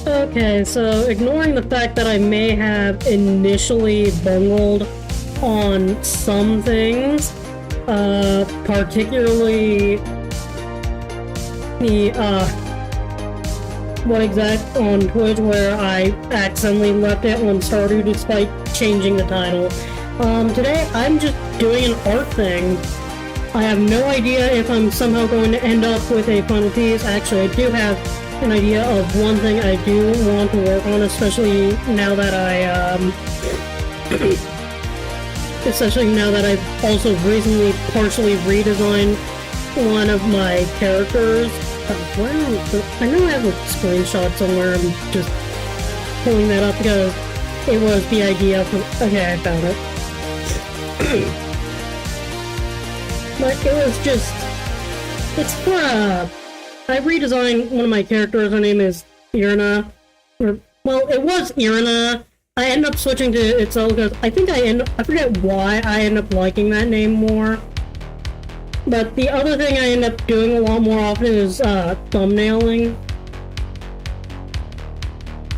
Okay, so ignoring the fact that I may have initially bungled on some things, particularly the, one exact on Twitch where I accidentally left it on Stardew despite changing the title. Today I'm just doing an art thing. I have no idea if I'm somehow going to end up with a final piece. Actually, I do have an idea of one thing I do want to work on, especially now that I've also recently partially redesigned one of my characters. I know I have a screenshot somewhere. I'm just pulling that up because it was the idea from. Okay, I found it. But it was just. It's for I redesigned one of my characters. Her name is Irina. Well, it was Irina. I ended up switching to itself because I forget why I ended up liking that name more. But the other thing I end up doing a lot more often is thumbnailing.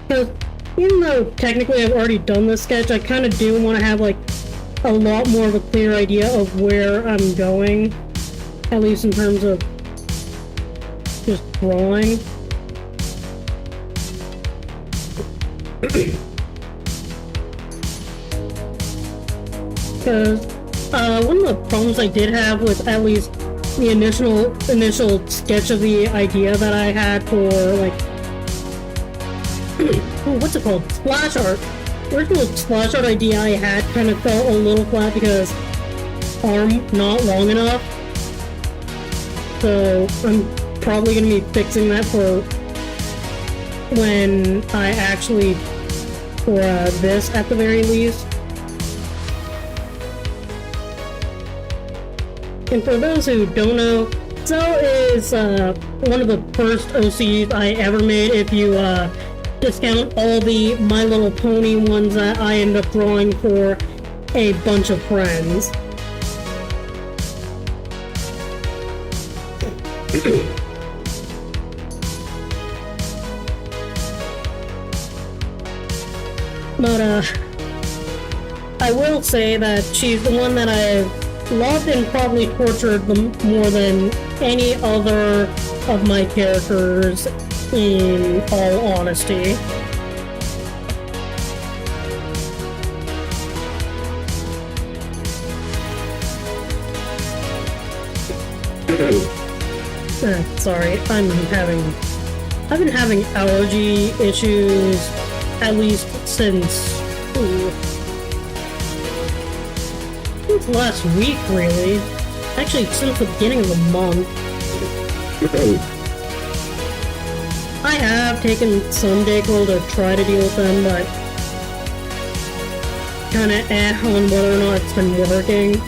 Because even though technically I've already done this sketch, I kind of do want to have like a lot more of a clear idea of where I'm going. At least in terms of just drawing. Because one of the problems I did have with at least the initial sketch of the idea that I had for like what's it called? Splash art. The original splash art idea I had kind of felt a little flat because arm not long enough. So I'm probably gonna be fixing that for when I actually for this at the very least. And for those who don't know, Cell is one of the first OCs I ever made if you discount all the My Little Pony ones that I end up drawing for a bunch of friends. But I will say that she's the one that I've loved and probably tortured more than any other of my characters, in all honesty. Sorry, I've been having allergy issues at least since last week, really. Actually, since the beginning of the month. I have taken some Dayquil to try to deal with them, but kinda on whether or not it's been working.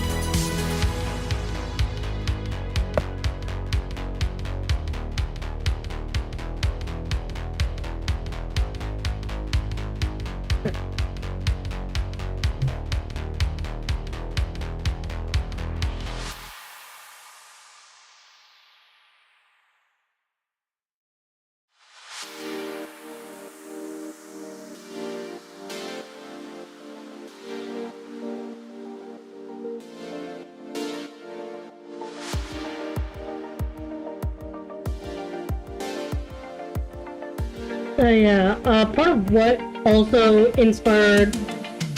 Yeah, part of what also inspired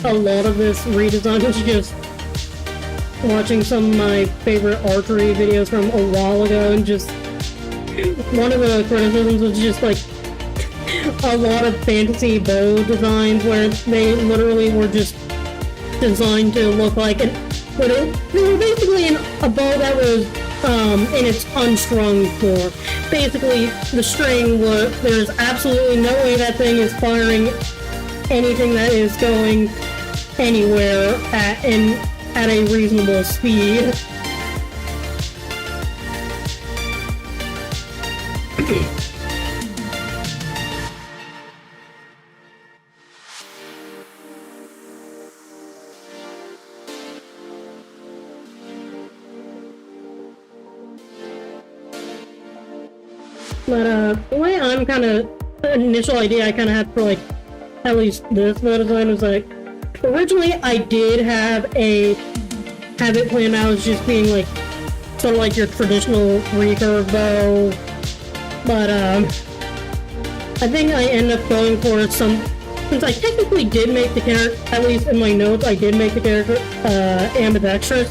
a lot of this redesign was just watching some of my favorite archery videos from a while ago, and just one of the criticisms was just like a lot of fantasy bow designs where they literally were just designed to look like they were basically a bow that was in its unstrung form. Basically, the string there's absolutely no way that thing is firing anything that is going anywhere at a reasonable speed. But the way I'm kind of initial idea I kind of had for, like, at least this bow design was, like, originally I did have it planned out as just being, like, sort of like your traditional recurve bow, but, I think I ended up going for since I technically did make the character, at least in my notes, I did make the character, ambidextrous.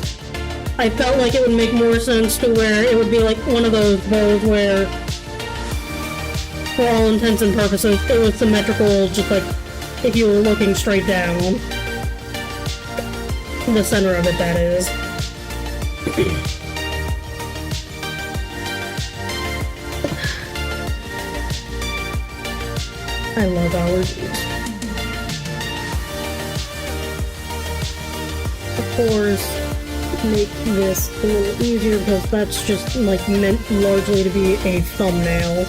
I felt like it would make more sense to where it would be like one of those bows where, for all intents and purposes, it was symmetrical, just like if you were looking straight down. The center of it, that is. I love allergies. Of course, make this a little easier because that's just like meant largely to be a thumbnail.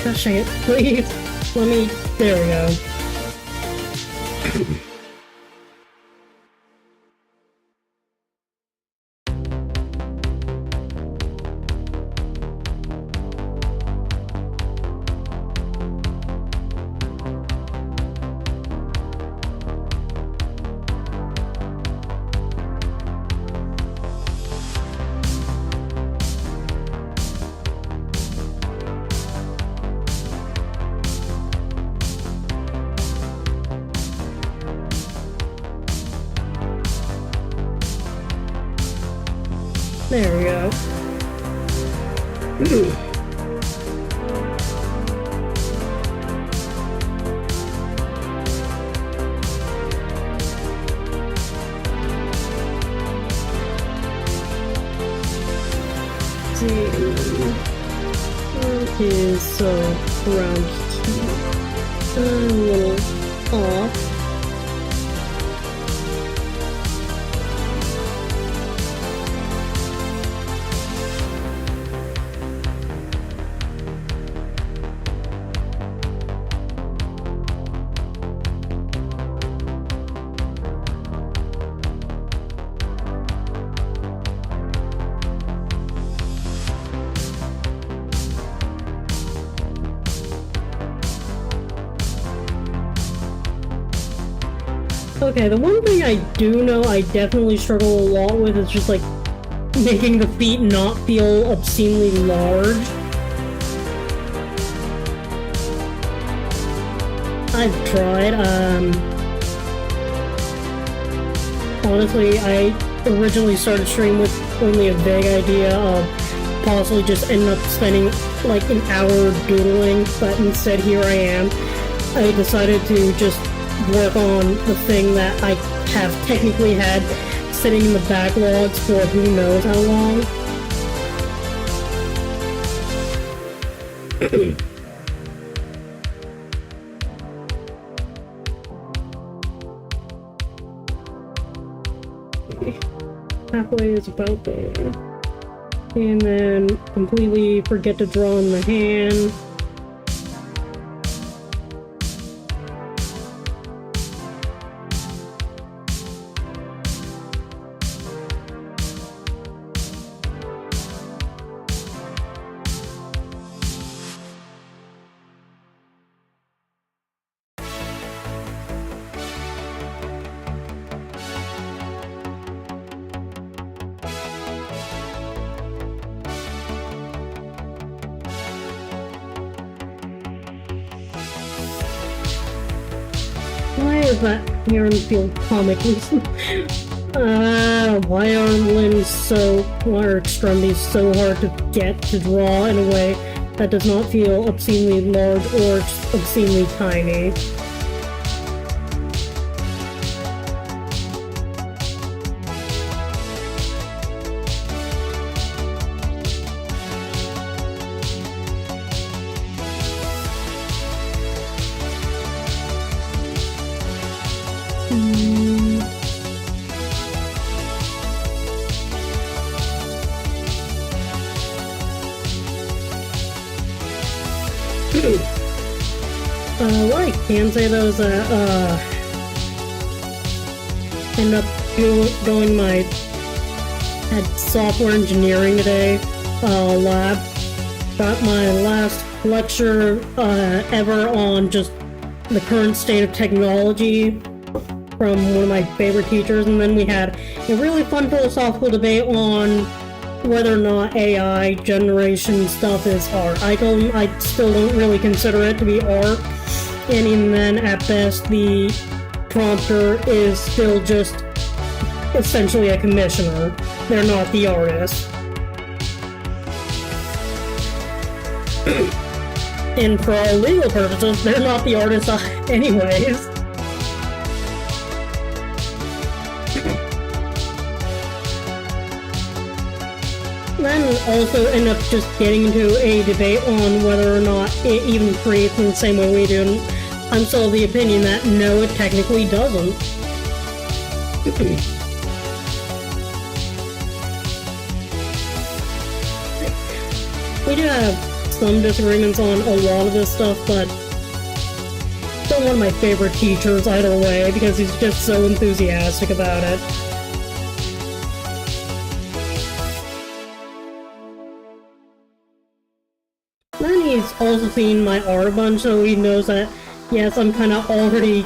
Gosh dang it, please. Let me, there we go. There we go. Is so around here. A little off. Okay, the one thing I do know I definitely struggle a lot with is just like making the feet not feel obscenely large. I've tried, honestly, I originally started stream with only a vague idea of possibly just ending up spending like an hour doodling, but instead here I am. I decided to just work on the thing that I have technically had sitting in the backlogs for who knows how long. Halfway is about there. And then completely forget to draw in the hand. Why is that yarn feel comically? Why are limbs why are extremities so hard to get to draw in a way that does not feel obscenely large or obscenely tiny? What I can say though is that, end up going my Had software engineering today, lab. Got my last lecture ever on just the current state of technology from one of my favorite teachers, and then we had a really fun philosophical debate on whether or not AI generation stuff is art. I still don't really consider it to be art, and even then, at best, the prompter is still just essentially a commissioner. They're not the artist. And for all legal purposes, they're not the artists anyways. Then also end up just getting into a debate on whether or not it even creates in the same way we do. And I'm still of the opinion that no, it technically doesn't. We do have some disagreements on a lot of this stuff, but still one of my favorite teachers either way, because he's just so enthusiastic about it. Then he's also seen my art a bunch, so he knows that, yes, I'm kind of already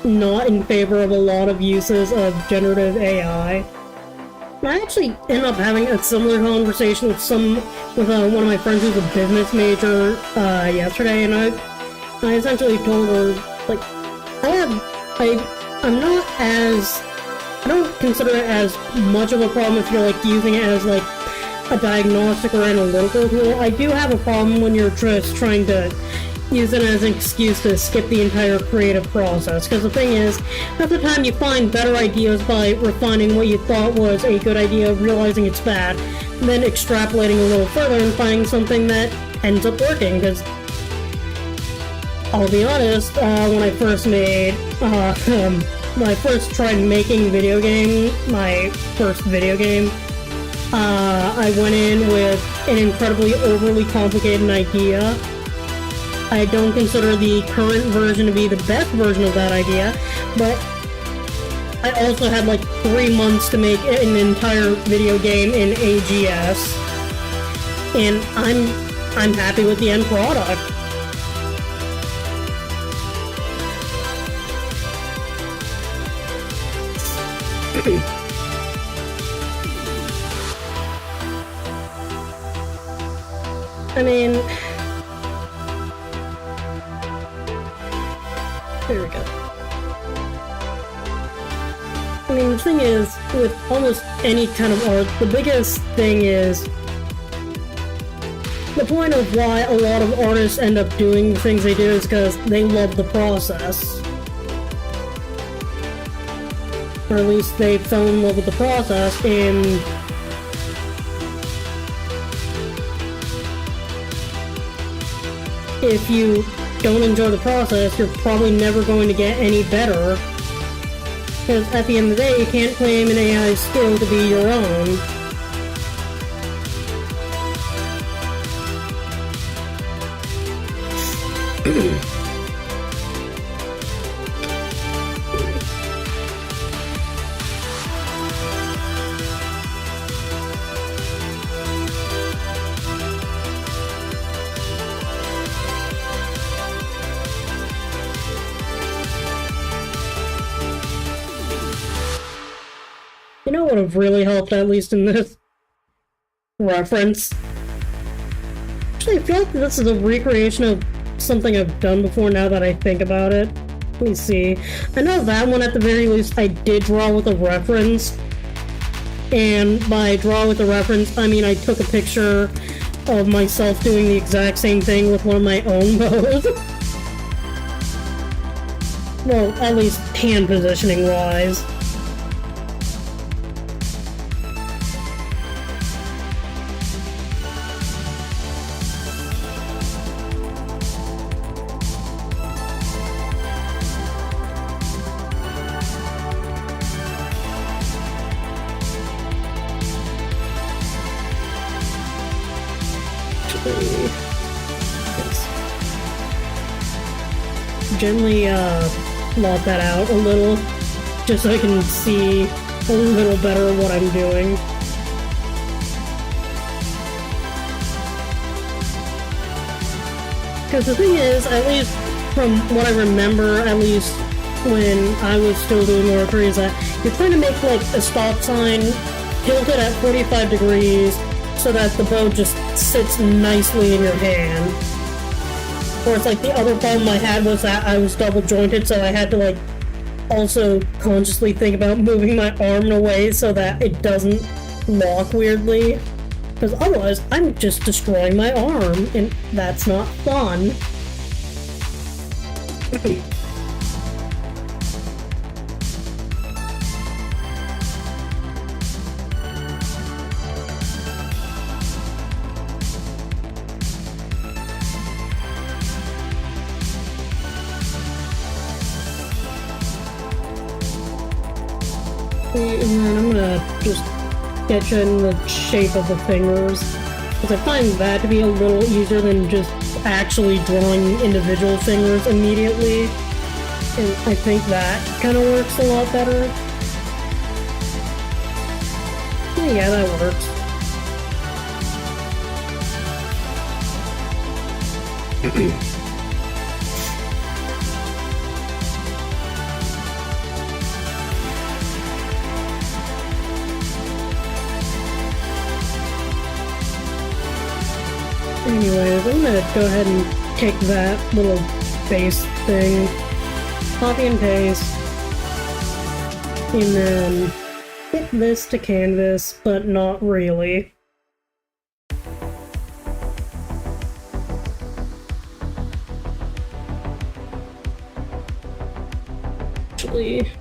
not in favor of a lot of uses of generative AI. And I actually ended up having a similar conversation with one of my friends who's a business major yesterday, and I essentially told her, like, I don't consider it as much of a problem if you're, like, using it as, like, a diagnostic or analytical tool. I do have a problem when you're just trying to use it as an excuse to skip the entire creative process, because the thing is, at the time you find better ideas by refining what you thought was a good idea, realizing it's bad, and then extrapolating a little further and finding something that ends up working, because I'll be honest, when I first tried making my first video game, I went in with an incredibly overly complicated idea. I don't consider the current version to be the best version of that idea, but I also had like 3 months to make an entire video game in AGS, and I'm happy with the end product. I mean, there we go. I mean, the thing is, with almost any kind of art, the biggest thing is the point of why a lot of artists end up doing the things they do is because they love the process. Or at least they fell in love with the process, and if you don't enjoy the process, you're probably never going to get any better. Because at the end of the day, you can't claim an AI skill to be your own. You know what would have really helped, at least in this reference? Actually, I feel like this is a recreation of something I've done before now that I think about it. Let me see. I know that one, at the very least, I did draw with a reference. And by draw with a reference, I mean I took a picture of myself doing the exact same thing with one of my own bows. Well, at least hand positioning-wise. Gently lob that out a little, just so I can see a little better what I'm doing. Because the thing is, at least from what I remember, at least when I was still doing archery, is that you're trying to make like a stop sign tilted at 45 degrees so that the bow just sits nicely in your hand. Or it's like the other problem I had was that I was double jointed, so I had to like also consciously think about moving my arm in a way so that it doesn't lock weirdly. Because otherwise, I'm just destroying my arm, and that's not fun. And then I'm gonna just sketch in the shape of the fingers, because I find that to be a little easier than just actually drawing individual fingers immediately, and I think that kind of works a lot better. Yeah, that works. Anyways, I'm gonna go ahead and take that little base thing, copy and paste, and then fit this to canvas, but not really. Actually...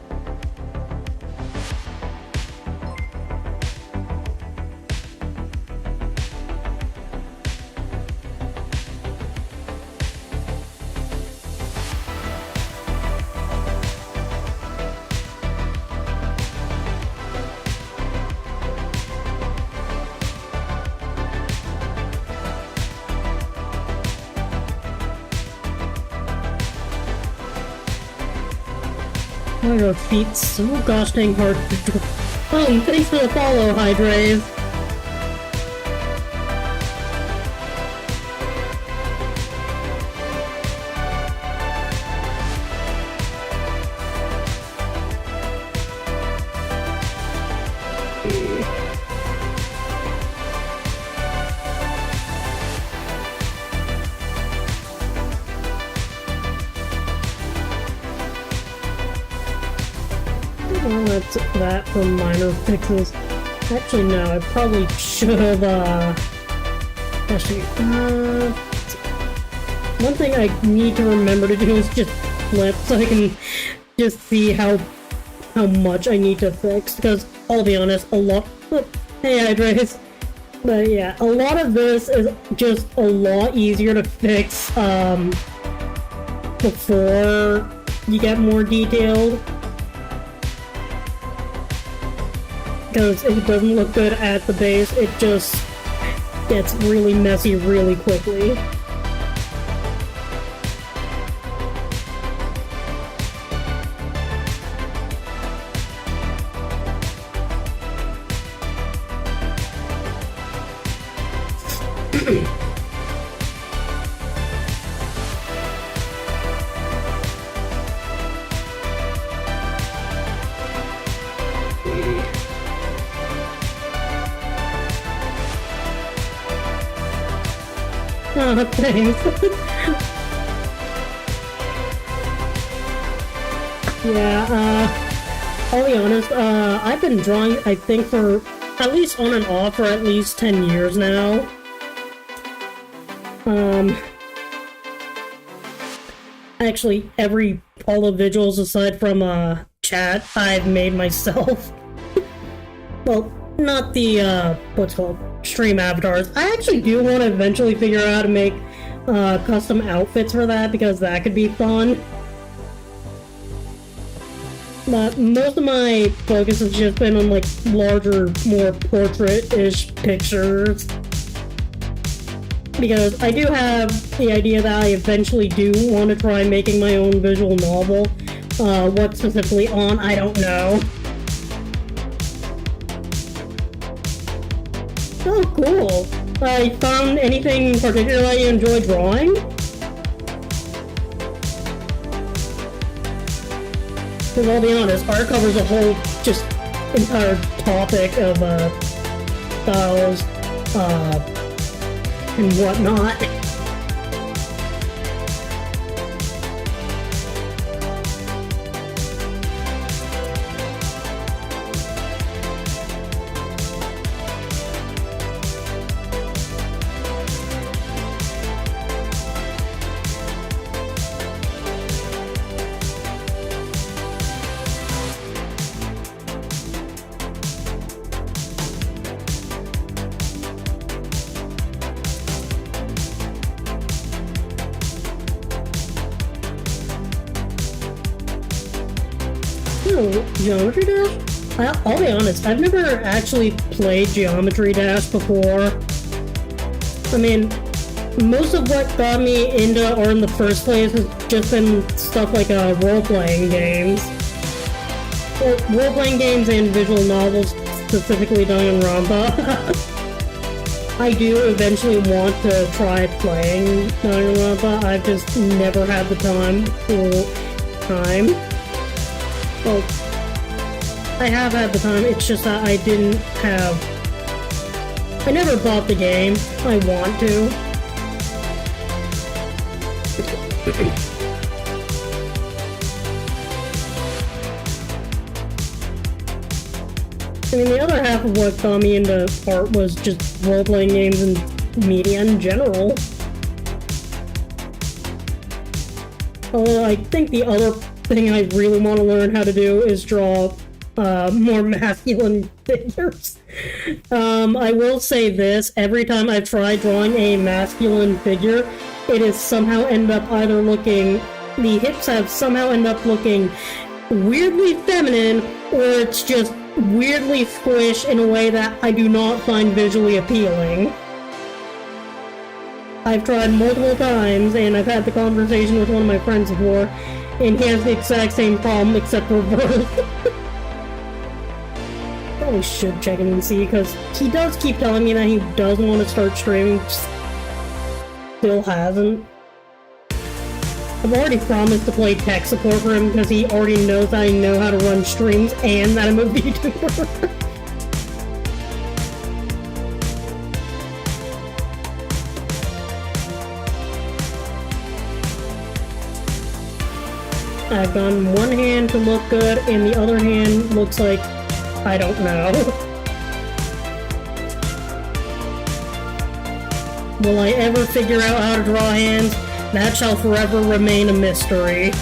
Oh, your feet so gosh dang hard to do. Oh, thanks for the follow, Hydrave. Well, that's that for minor fixes. Actually, no, I probably should have, actually, one thing I need to remember to do is just flip so I can just see how much I need to fix, because I'll be honest, a lot, oh, hey Hydrace, but yeah, a lot of this is just a lot easier to fix, before you get more detailed. Because if it doesn't look good at the base, it just gets really messy really quickly. Oh, thanks. Yeah, I'll be honest, I've been drawing, I think, for at least on and off for at least 10 years now. Actually, all the visuals aside from, chat, I've made myself. Well, not the, what's called, stream avatars. I actually do want to eventually figure out how to make, custom outfits for that, because that could be fun. But most of my focus has just been on, like, larger, more portrait-ish pictures. Because I do have the idea that I eventually do want to try making my own visual novel. What specifically on, I don't know. Oh, cool. You found anything particular that you enjoy drawing? Because I'll be honest, art covers a whole, just, entire topic of, styles, and whatnot. Geometry Dash? I'll be honest, I've never actually played Geometry Dash before. I mean, most of what got me into art in the first place has just been stuff like role-playing games. Or role-playing games and visual novels, specifically Danganronpa. I do eventually want to try playing Danganronpa, I've just never had the time. Well, I have had the time, it's just that I didn't have... I never bought the game. I want to. I mean, the other half of what got me into art was just role-playing games and media in general. Although I think the other thing I really want to learn how to do is draw more masculine figures. I will say this, every time I've tried drawing a masculine figure, it has somehow ended up either looking... the hips have somehow ended up looking weirdly feminine, or it's just weirdly squished in a way that I do not find visually appealing. I've tried multiple times, and I've had the conversation with one of my friends before, and he has the exact same problem, except reversed. Probably should check him and see, because he does keep telling me that he does want to start streaming, just still hasn't. I've already promised to play tech support for him, because he already knows that I know how to run streams, and that I'm a VTuber. I've done one hand to look good, and the other hand looks like I don't know. Will I ever figure out how to draw hands? That shall forever remain a mystery.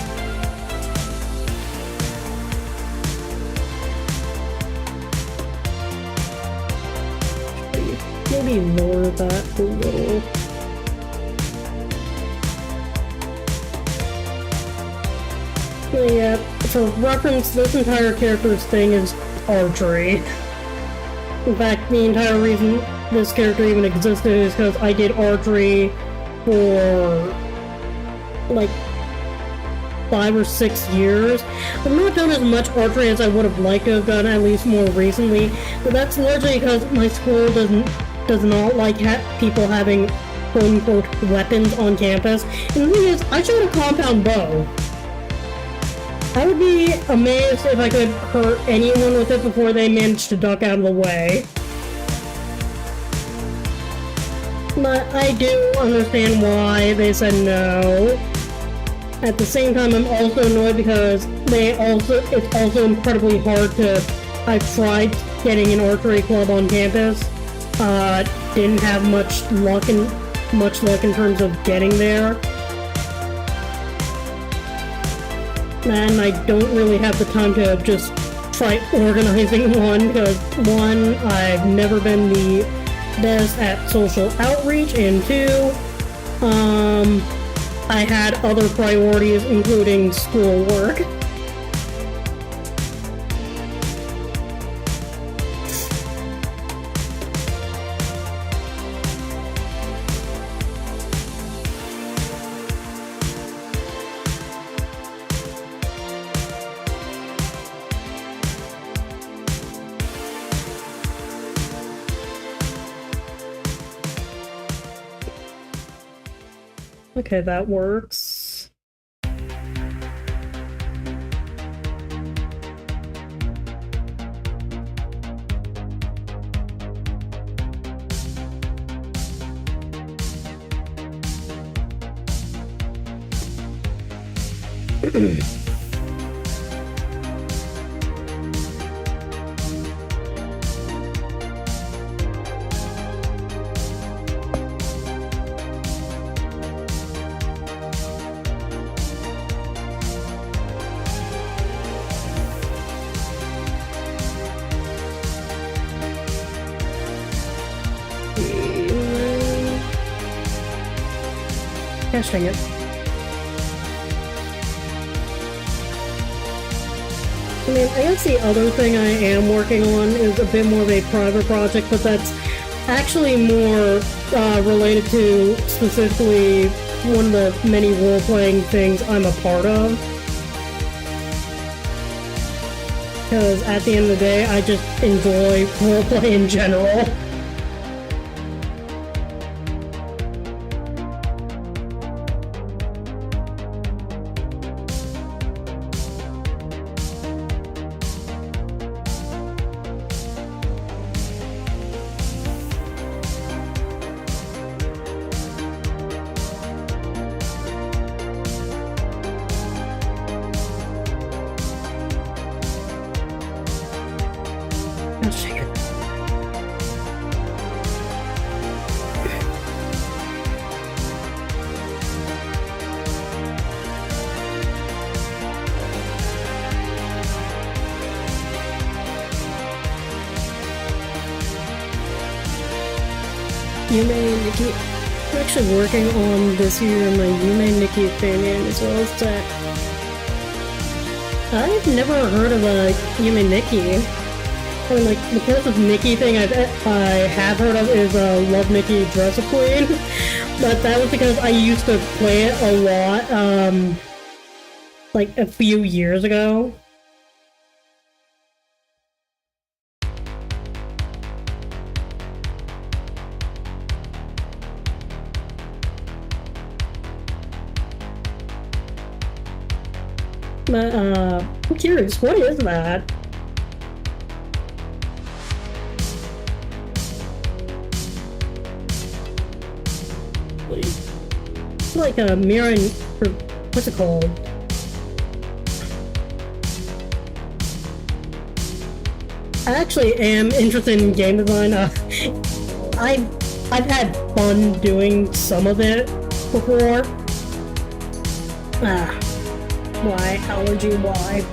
Maybe lower that a little. Yeah, for reference, this entire character's thing is archery. In fact, the entire reason this character even existed is because I did archery for like 5 or 6 years. I've not done as much archery as I would have liked to have done, at least more recently, but that's largely because my school does not like people having quote-unquote weapons on campus. And the thing is, I shot a compound bow. I would be amazed if I could hurt anyone with it before they managed to duck out of the way. But I do understand why they said no. At the same time, I'm also annoyed because it's also incredibly hard to... I've tried getting an archery club on campus. Didn't have much luck in terms of getting there. And I don't really have the time to just try organizing one, because one, I've never been the best at social outreach, and two, I had other priorities, including schoolwork. Okay, that works. Gosh dang it. I mean, I guess the other thing I am working on is a bit more of a private project, but that's actually more related to specifically one of the many role-playing things I'm a part of. Because at the end of the day, I just enjoy roleplay in general. Yume Nikki. I'm actually working on this year my Yume Nikki opinion as well as that. I've never heard of a Yume Nikki. I mean, like, the closest Nikki thing I have heard of is Love Nikki Dress Up Queen, but that was because I used to play it a lot, like, a few years ago. But, I'm curious, what is that? It's like a mirror, what's it called? I actually am interested in game design. I've had fun doing some of it before. Why? Allergy, why?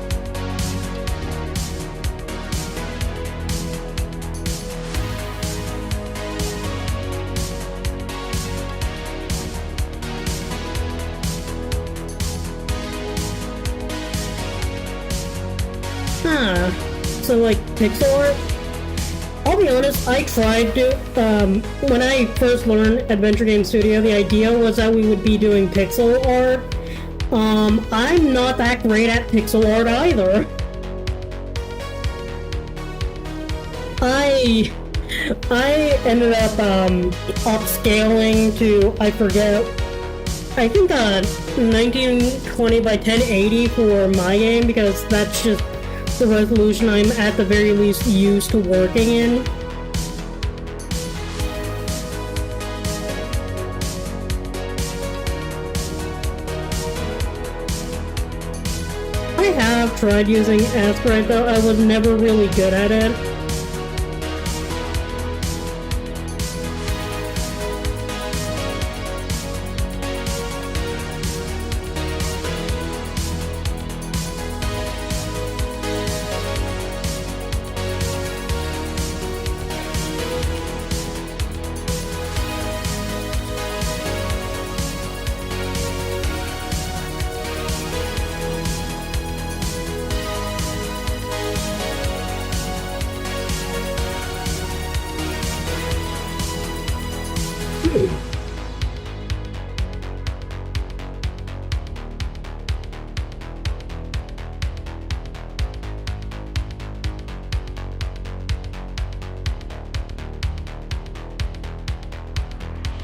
So like pixel art? I'll be honest, I tried to, when I first learned Adventure Game Studio, the idea was that we would be doing pixel art. I'm not that great at pixel art either. I ended up, upscaling to, I forget, I think, 1920 by 1080 for my game, because that's just the resolution I'm at the very least used to working in. I have tried using Aspirate though, I was never really good at it.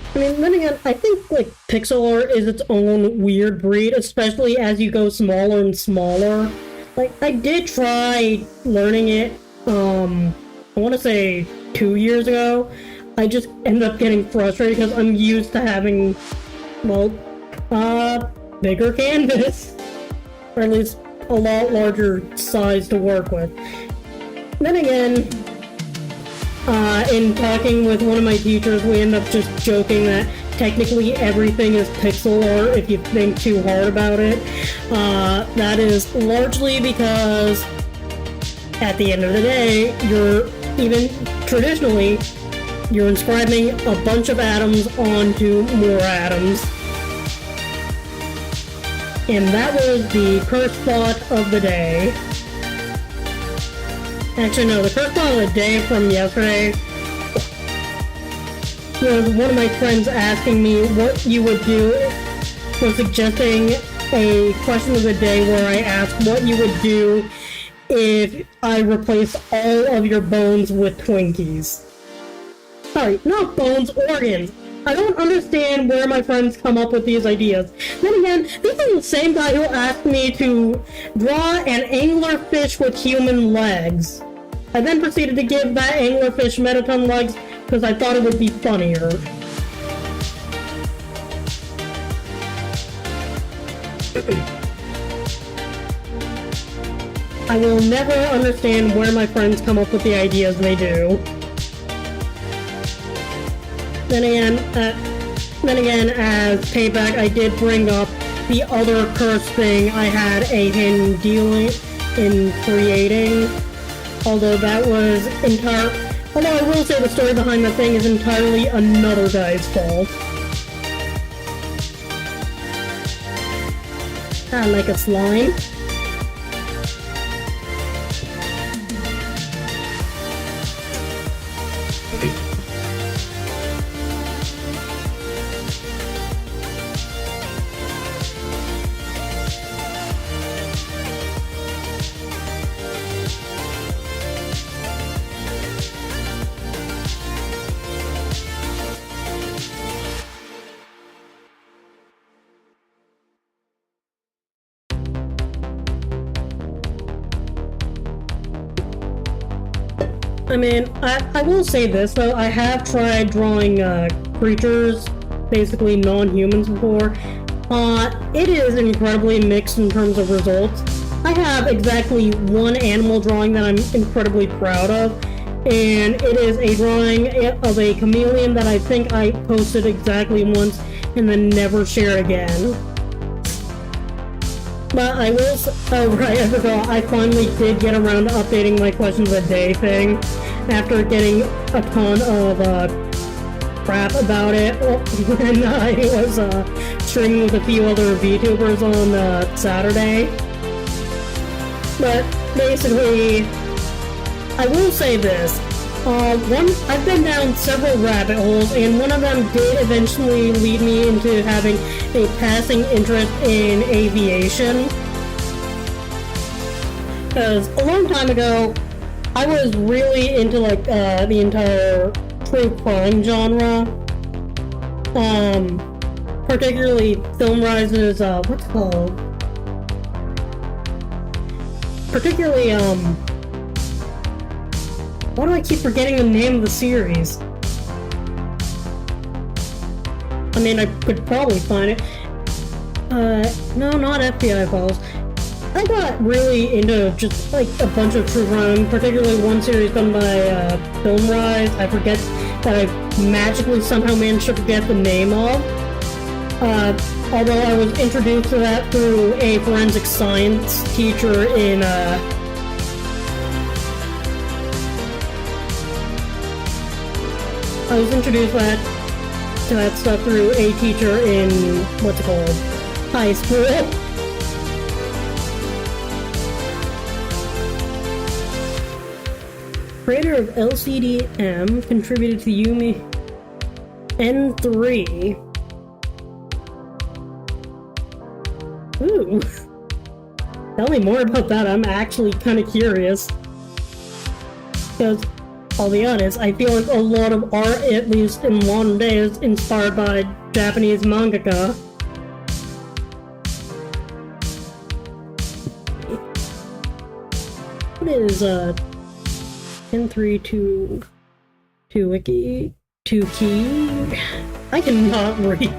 I mean, then again, I think, like, pixel art is its own weird breed, especially as you go smaller and smaller. Like, I did try learning it, I want to say 2 years ago. I just ended up getting frustrated because I'm used to having, well, bigger canvas. or at least a lot larger size to work with. Then again, in talking with one of my teachers, we end up just joking that technically everything is pixel art if you think too hard about it. That is largely because at the end of the day, you're inscribing a bunch of atoms onto more atoms. And that was the cursed thought of the day. Actually, no, the cursed thought of the day from yesterday was one of my friends asking me what you would do, was suggesting a question of the day where I asked what you would do if I replace all of your bones with Twinkies. Sorry, not bones, organs. I don't understand where my friends come up with these ideas. Then again, this is the same guy who asked me to draw an anglerfish with human legs. I then proceeded to give that anglerfish Mettaton legs because I thought it would be funnier. I will never understand where my friends come up with the ideas they do. Then again, as payback, I did bring up the other curse thing I had a hand dealing in creating. Although that was although I will say the story behind the thing is entirely another guy's fault. I like a slime. I mean, I will say this though, I have tried drawing creatures, basically non-humans before. It is incredibly mixed in terms of results. I have exactly one animal drawing that I'm incredibly proud of, and it is a drawing of a chameleon that I think I posted exactly once and then never shared again. But I will right, I forgot, I finally did get around to updating my questions a day thing after getting a ton of crap about it when I was streaming with a few other VTubers on Saturday. But basically, I will say this. I've been down several rabbit holes, and one of them did eventually lead me into having a passing interest in aviation. Because a long time ago, I was really into like the entire true crime genre. Particularly Film Rise's what's it called? Particularly why do I keep forgetting the name of the series? I mean, I could probably find it. No, not FBI Files. I got really into just like a bunch of true crime, particularly one series done by Film Rise. I forget that I magically somehow managed to forget the name of. Although I was introduced to that through a forensic science teacher in I was introduced to that stuff through a teacher in, what's it called, high school. Creator of LCDM contributed to Yumi N3. Ooh. Tell me more about that, I'm actually kind of curious. Because I'll be honest, I feel like a lot of art, at least in modern day, is inspired by Japanese mangaka. What is, N3 to wiki, to key? I cannot read.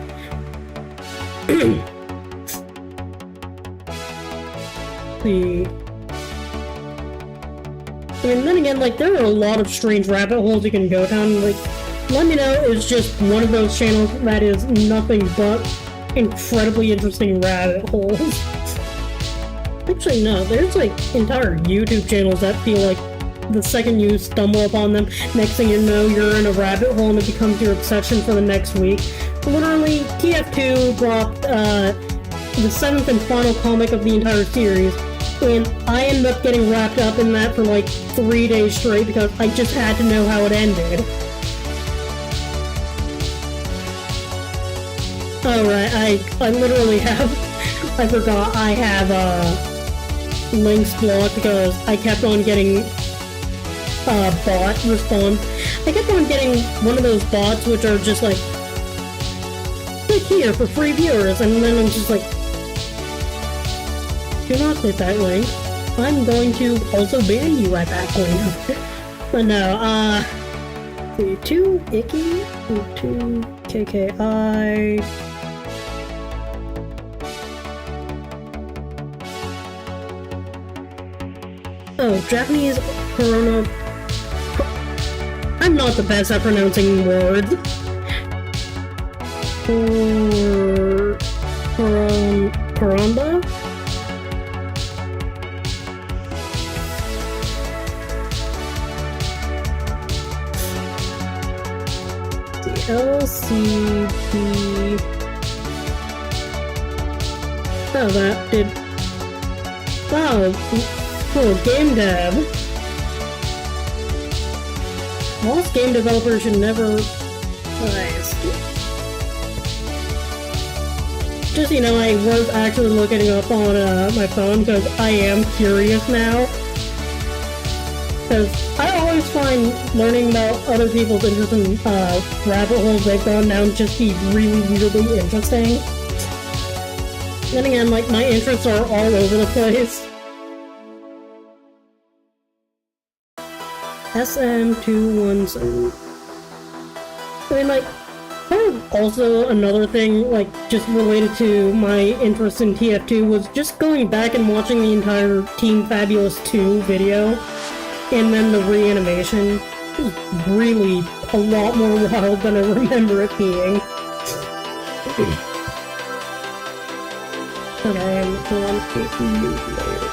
see. I mean, then again, like, there are a lot of strange rabbit holes you can go down. Like, Let Me Know is just one of those channels that is nothing but incredibly interesting rabbit holes. Actually, no, there's like entire YouTube channels that feel like the second you stumble upon them, next thing you know, you're in a rabbit hole and it becomes your obsession for the next week. Literally, TF2 dropped the 7th and final comic of the entire series, and I ended up getting wrapped up in that for like 3 days straight because I just had to know how it ended. Alright, I literally have, I forgot, I have links blocked because I kept on getting bot response. I kept on getting one of those bots which are just like, click here for free viewers, and then I'm just like, do not click that link. I'm going to also ban you at that point. But no, too icky, too KKI. Oh, Japanese Corona. I'm not the best at pronouncing words. Coranda? LCD. Oh, that did. Wow, cool. Game dev. Most game developers should never. Nice. Just, you know, I was actually looking up on my phone because I am curious now. Because I always find learning about other people's interests in rabbit holes they've gone down just be really, really interesting. Then again, like, my interests are all over the place. SM217. I mean, like, also another thing, like, just related to my interest in TF2 was just going back and watching the entire Team Fabulous 2 video. And then the reanimation is really a lot more wild than I remember it being. Okay, I'm on later.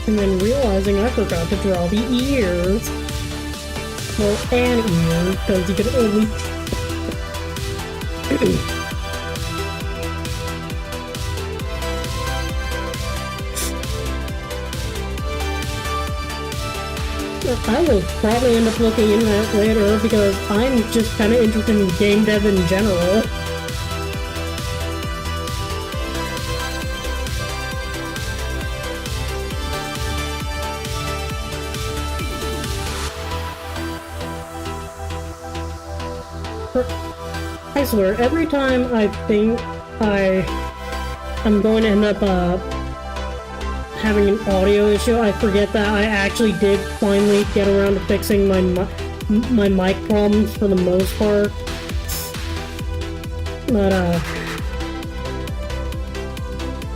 And then realizing I forgot to draw the ears. Well, an ear, because you could only... I will probably end up looking into that later because I'm just kind of interested in game dev in general. I swear, every time I think I'm going to end up having an audio issue, I forget that I actually did finally get around to fixing my mic problems for the most part. But I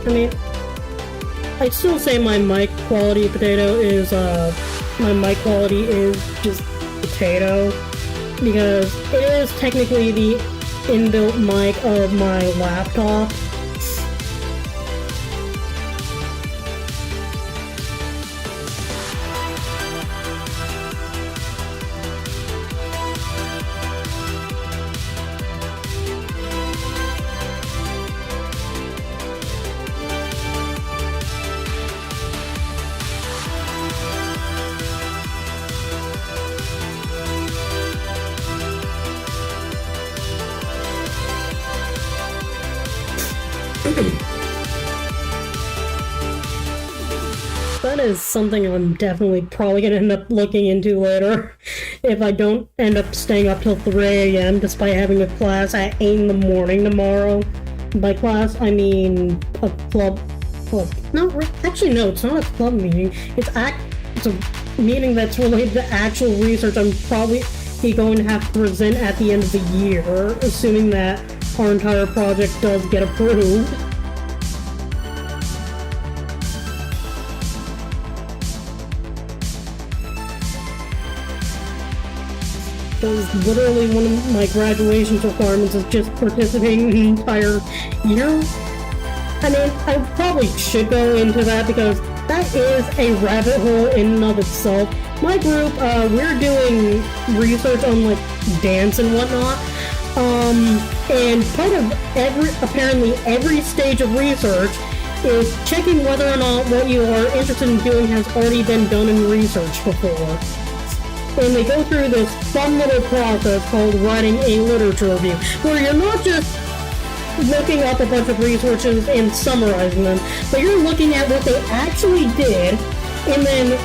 mean, I'd still say my mic quality is just potato. Because it is technically the inbuilt mic of my laptop. that is something I'm definitely probably gonna end up looking into later. If I don't end up staying up till 3 a.m. despite having a class at 8 in the morning tomorrow. By class, I mean a club. Well, actually, no, it's not a club meeting. It's a meeting that's related to actual research I'm probably going to have to present at the end of the year, assuming that our entire project does get approved. Because literally one of my graduation requirements is just participating the entire year. I mean, I probably should go into that because that is a rabbit hole in and of itself. My group, we're doing research on like dance and whatnot. And part of apparently every stage of research is checking whether or not what you are interested in doing has already been done in research before. And they go through this fun little process called writing a literature review, where you're not just looking up a bunch of researches and summarizing them, but you're looking at what they actually did, and then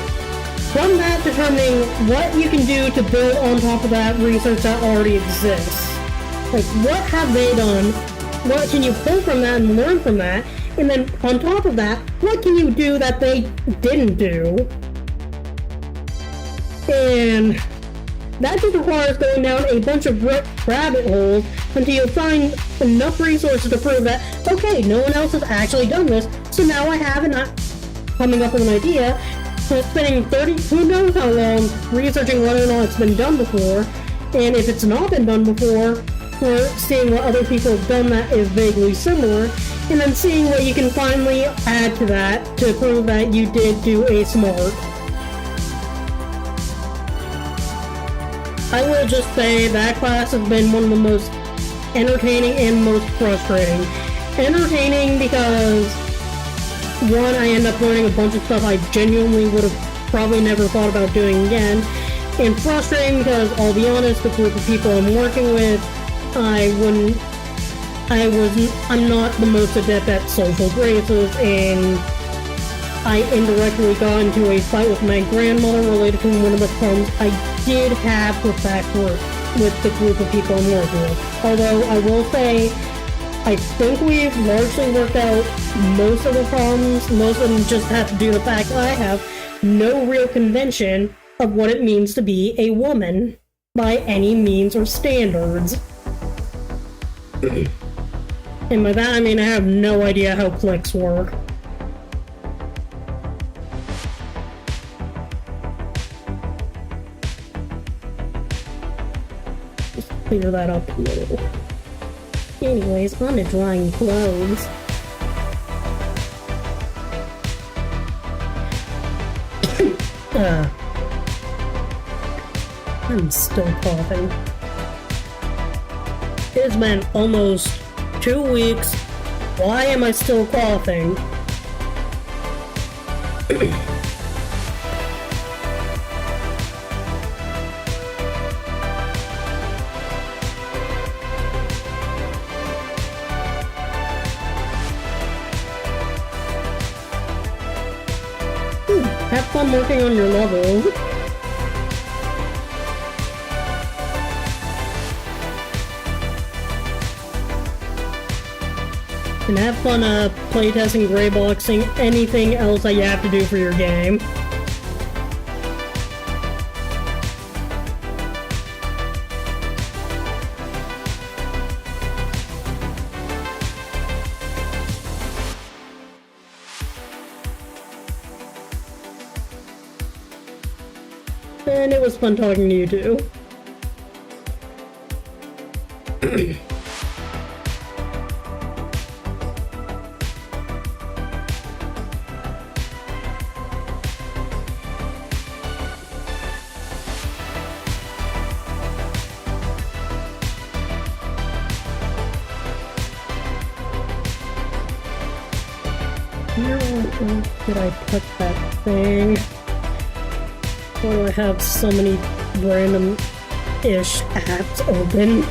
from that determining what you can do to build on top of that research that already exists. Like, what have they done? What can you pull from that and learn from that? And then on top of that, what can you do that they didn't do? And that just requires going down a bunch of rabbit holes until you find enough resources to prove that, okay, no one else has actually done this, so now I have it, not coming up with an idea, so spending who knows how long researching whether or not it's been done before, and if it's not been done before, we're seeing what other people have done that is vaguely similar, and then seeing what you can finally add to that to prove that you did do a smart. I will just say that class has been one of the most entertaining and most frustrating. Entertaining because, one, I end up learning a bunch of stuff I genuinely would have probably never thought about doing again. And frustrating because, I'll be honest, the group of people I'm working with, I'm not the most adept at social graces, and I indirectly got into a fight with my grandmother related to one of the problems I did have with that group, with the group of people I'm working with. Although I will say, I think we've largely worked out most of the problems. Most of them just have to do with the fact that I have no real convention of what it means to be a woman by any means or standards. And by that I mean I have no idea how clicks work. Clear that up a little. Anyways, on to drying clothes. I'm still coughing. It's been almost 2 weeks. Why am I still coughing? Have fun working on your levels. And have fun playtesting, grayboxing, anything else that you have to do for your game. And it was fun talking to you too. Where on earth did I put that thing? Why do I have so many random-ish apps open?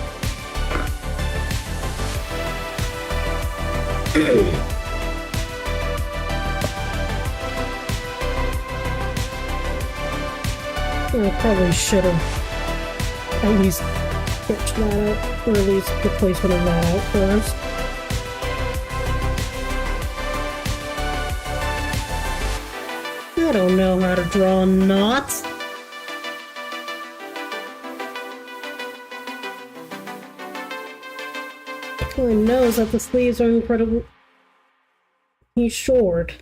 I probably should have at least sketched that out, or at least the placement of that out first. I don't know how to draw knots. All I know is that the sleeves are incredibly short.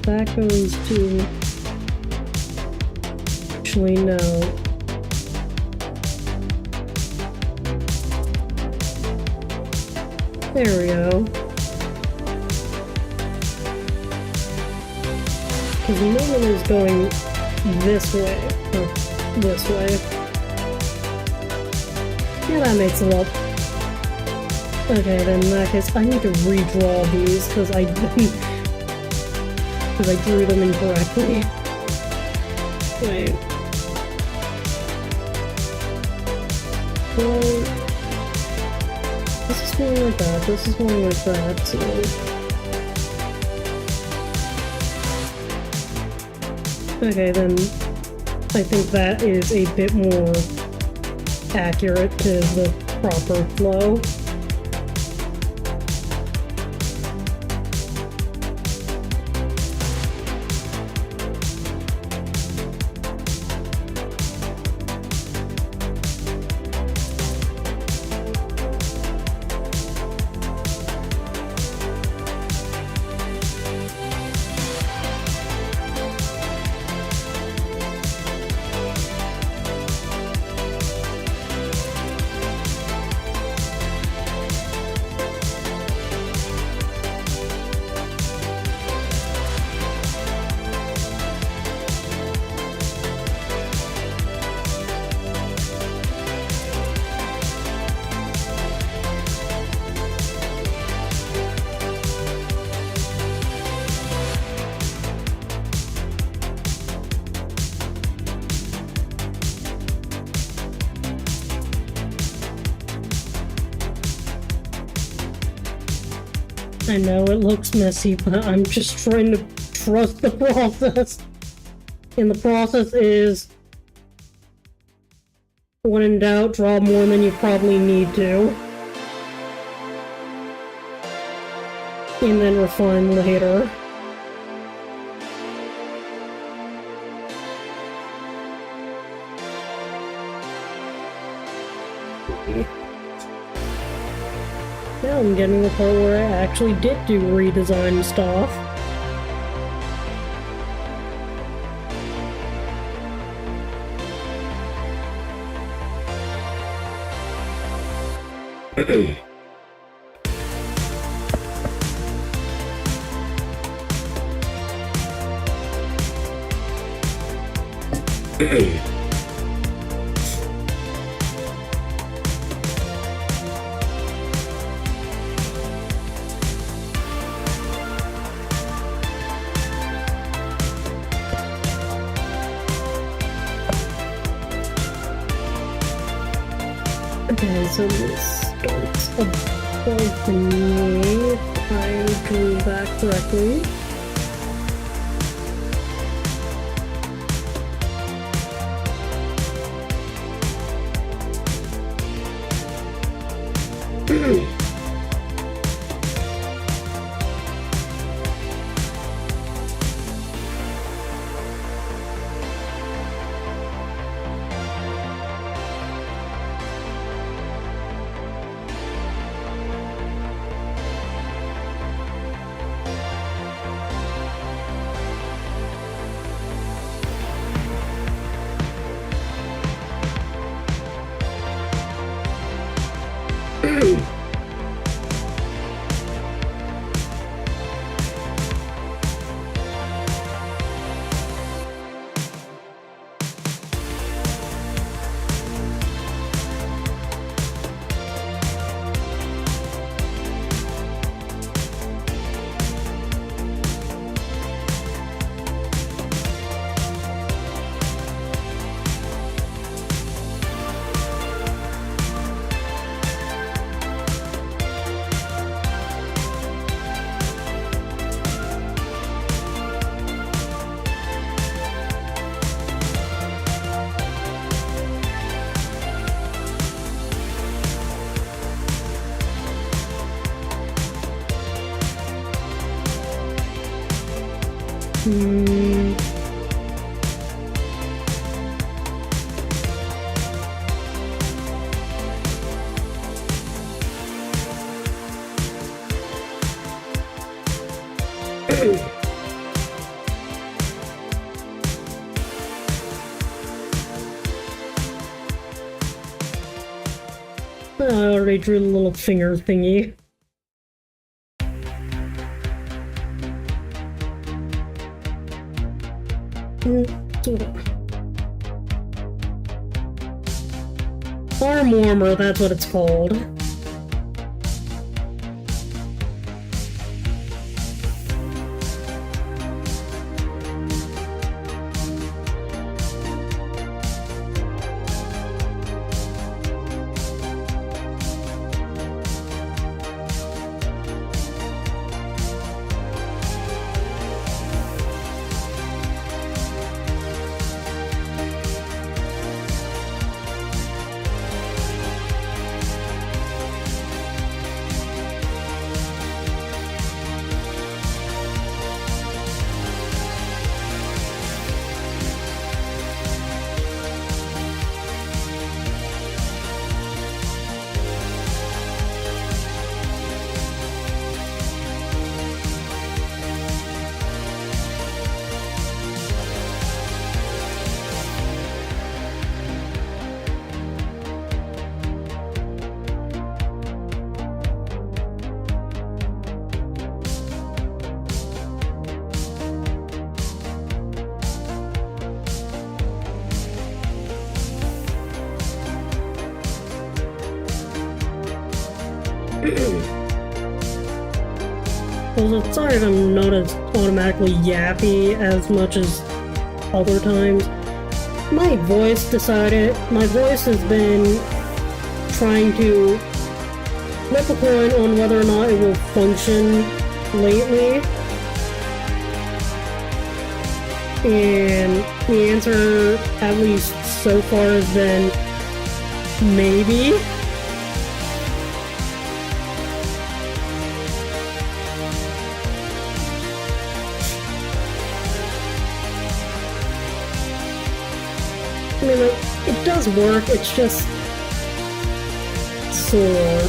That goes to... Actually, no. There we go. Because the movement is going this way, or this way. Yeah, that makes a lot. Okay, then in that case, I need to redraw these, because I drew them incorrectly. Wait. Well, this is going like that, this is going like that, so... Okay, then I think that is a bit more accurate to the proper flow. I know it looks messy, but I'm just trying to trust the process. And the process is, when in doubt, draw more than you probably need to. And then refine later. Now I'm getting the part where I actually did do redesign stuff. Okay, so this starts above the knee, if I drew that correctly. Hmm. I already drew the little finger thingy. Arm warmer, that's what it's called. Also, sorry if I'm not as automatically yappy as much as other times. My voice has been trying to flip a coin on whether or not it will function lately. And the answer, at least so far, has been maybe. I mean, like, it does work, it's just sore.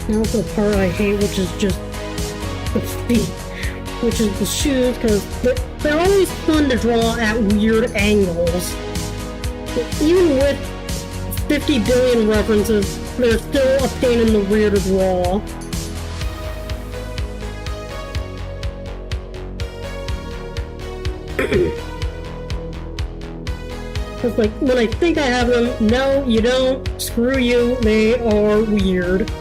Now for the part I hate, which is just the feet, which is the shoes, because they're always fun to draw at weird angles. But even with 50 billion references, they're still a pain in the rear to draw. It's like, when I think I have them, no, you don't, screw you, they are weird.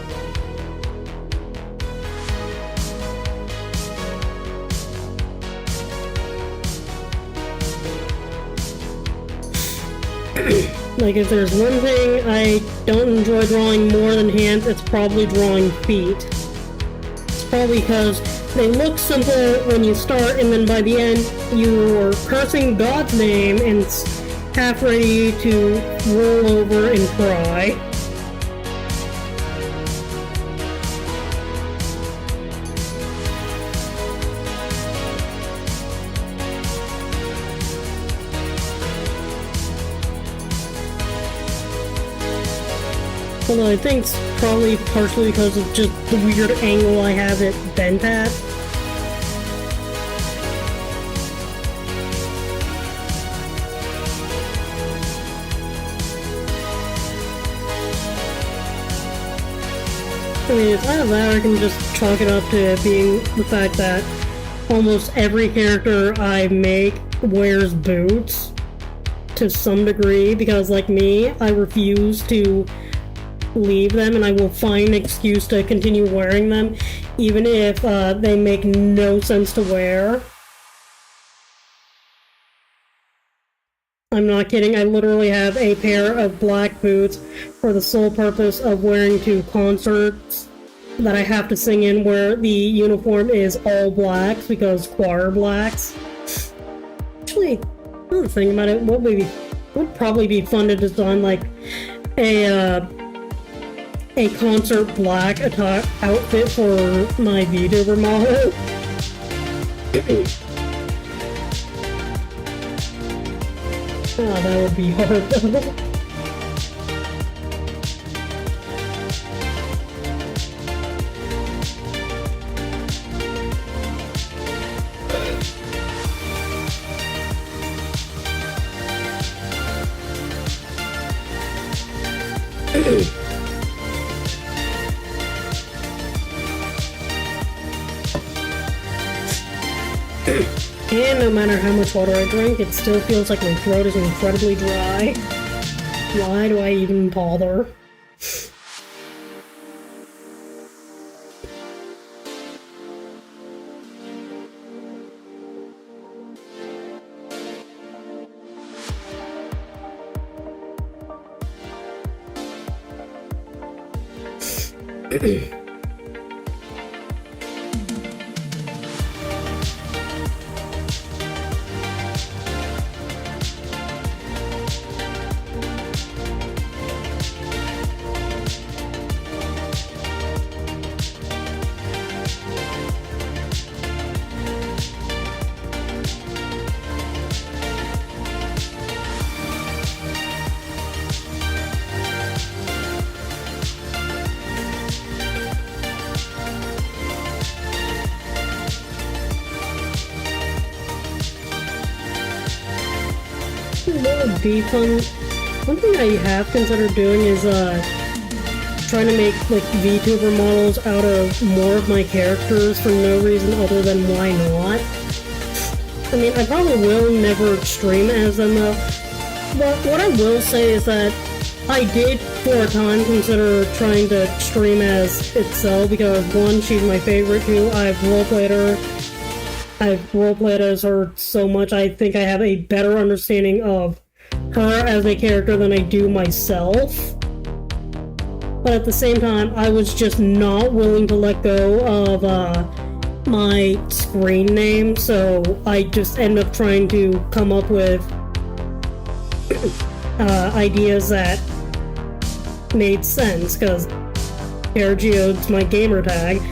Like, if there's one thing I don't enjoy drawing more than hands, it's probably drawing feet. It's probably because they look simple when you start, and then by the end, you're cursing God's name and half ready to roll over and cry. Although I think it's probably partially because of just the weird angle I have it bent at. I mean, it's either that or I can just chalk it up to being the fact that almost every character I make wears boots to some degree, because like me, I refuse to leave them and I will find an excuse to continue wearing them even if they make no sense to wear. I'm not kidding, I literally have a pair of black boots for the sole purpose of wearing to concerts that I have to sing in where the uniform is all blacks because choir blacks. Actually, another thing about it, would probably be fun to design like a concert black outfit for my VTuber model. Oh, that would be hard though. And no matter how much water I drink, it still feels like my throat is incredibly dry. Why do I even bother? What would be fun? One thing I have considered doing is trying to make like VTuber models out of more of my characters for no reason other than why not. I mean, I probably will never stream as them though. But what I will say is that I did for a time consider trying to stream as itself because one, she's my favorite, two, I've roleplayed as her so much, I think I have a better understanding of her as a character than I do myself. But at the same time, I was just not willing to let go of my screen name, so I just end up trying to come up with ideas that made sense, because Geode's my gamer tag.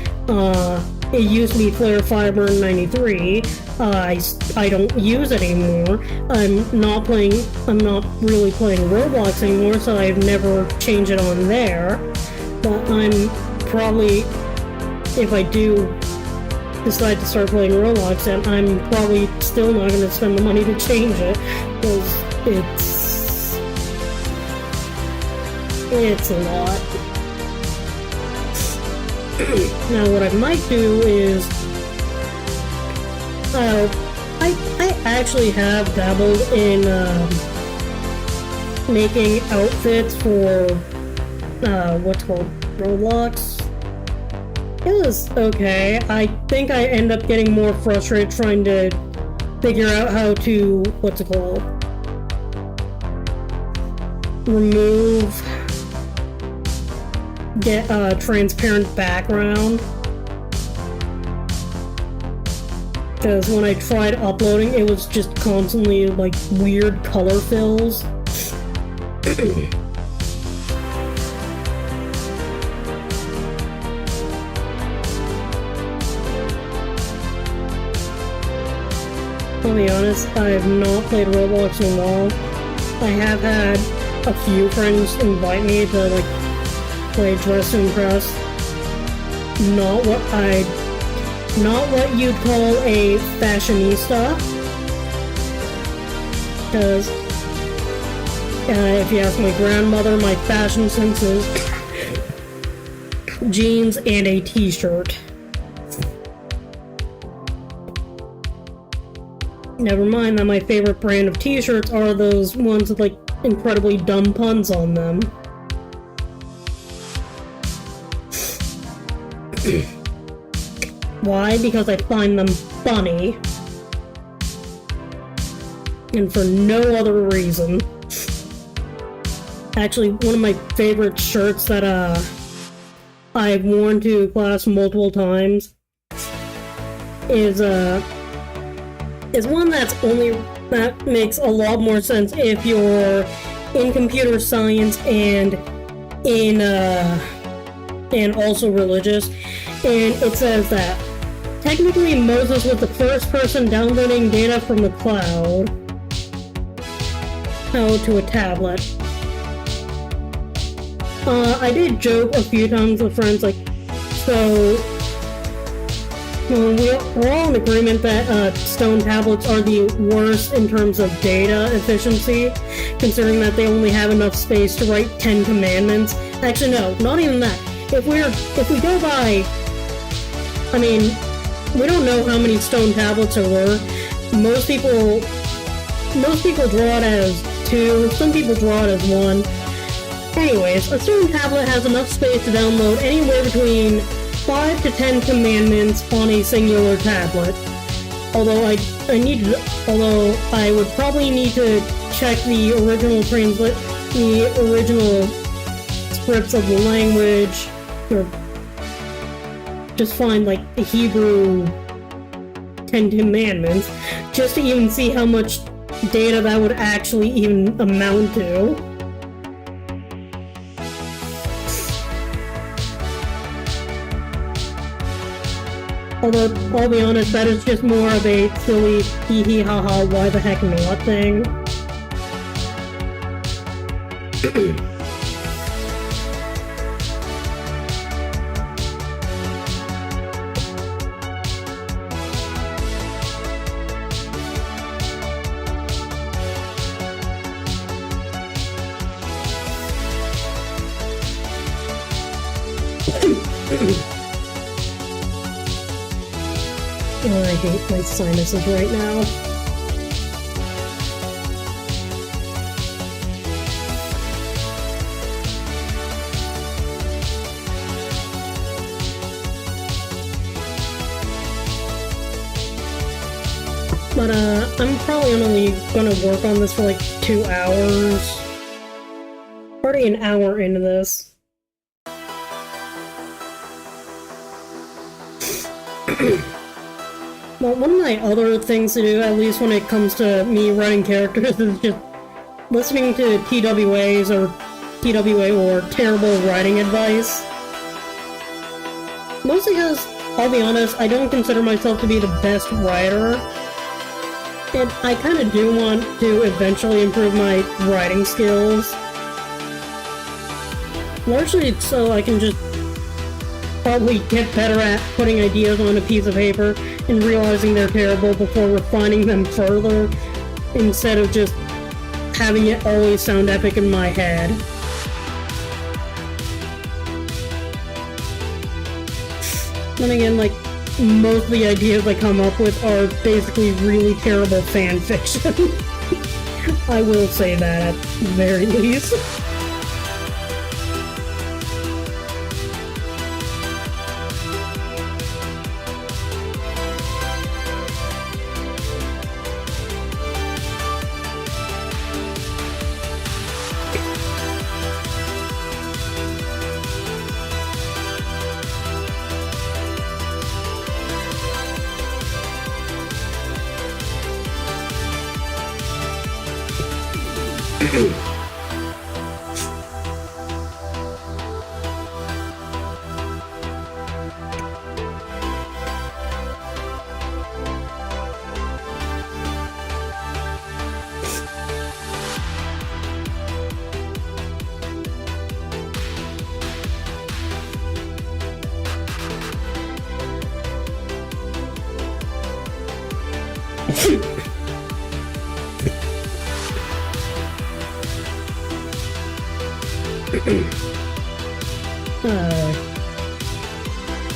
It used to be Flare Fiber 93. I don't use it anymore. I'm not really playing Roblox anymore, so I've never changed it on there. But I'm probably, if I do decide to start playing Roblox, then I'm probably still not going to spend the money to change it, because it's a lot. Now what I might do is, I actually have dabbled in making outfits for what's called Roblox. It was okay. I think I end up getting more frustrated trying to figure out how to get a transparent background, because when I tried uploading it was just constantly like weird color fills. I'll be honest, I have not played Roblox in a while. I have had a few friends invite me to like play Dress to Impress. Not what you'd call a fashionista. Because if you ask my grandmother, my fashion sense is jeans, and a t-shirt. Never mind that my favorite brand of t-shirts are those ones with like incredibly dumb puns on them. Why? Because I find them funny. And for no other reason. Actually, one of my favorite shirts that I've worn to class multiple times is one that makes a lot more sense if you're in computer science and also religious. And it says that technically Moses was the first person downloading data from the cloud to a tablet. I did joke a few times with friends, like, so we're all in agreement that stone tablets are the worst in terms of data efficiency, considering that they only have enough space to write 10 commandments. Actually, no, not even that. If we go by, I mean, we don't know how many stone tablets there were. Most people draw it as 2, some people draw it as 1. Anyways, a stone tablet has enough space to download anywhere between 5 to 10 commandments on a singular tablet. Although I would probably need to check the original scripts of the language, or just find like the Hebrew 10 commandments, just to even see how much data that would actually even amount to. Although, I'll be honest, that is just more of a silly hee hee ha ha why the heck not thing. Oh, I hate my sinuses right now. But I'm probably only gonna work on this for like 2 hours. Already an hour into this. Well, one of my other things to do, at least when it comes to me writing characters, is just listening to TWA or terrible writing advice. Mostly because, I'll be honest, I don't consider myself to be the best writer. And I kind of do want to eventually improve my writing skills. Largely so I can just probably get better at putting ideas on a piece of paper and realizing they're terrible before refining them further, instead of just having it always sound epic in my head. Then again, like, most of the ideas I come up with are basically really terrible fan fiction. I will say that at the very least.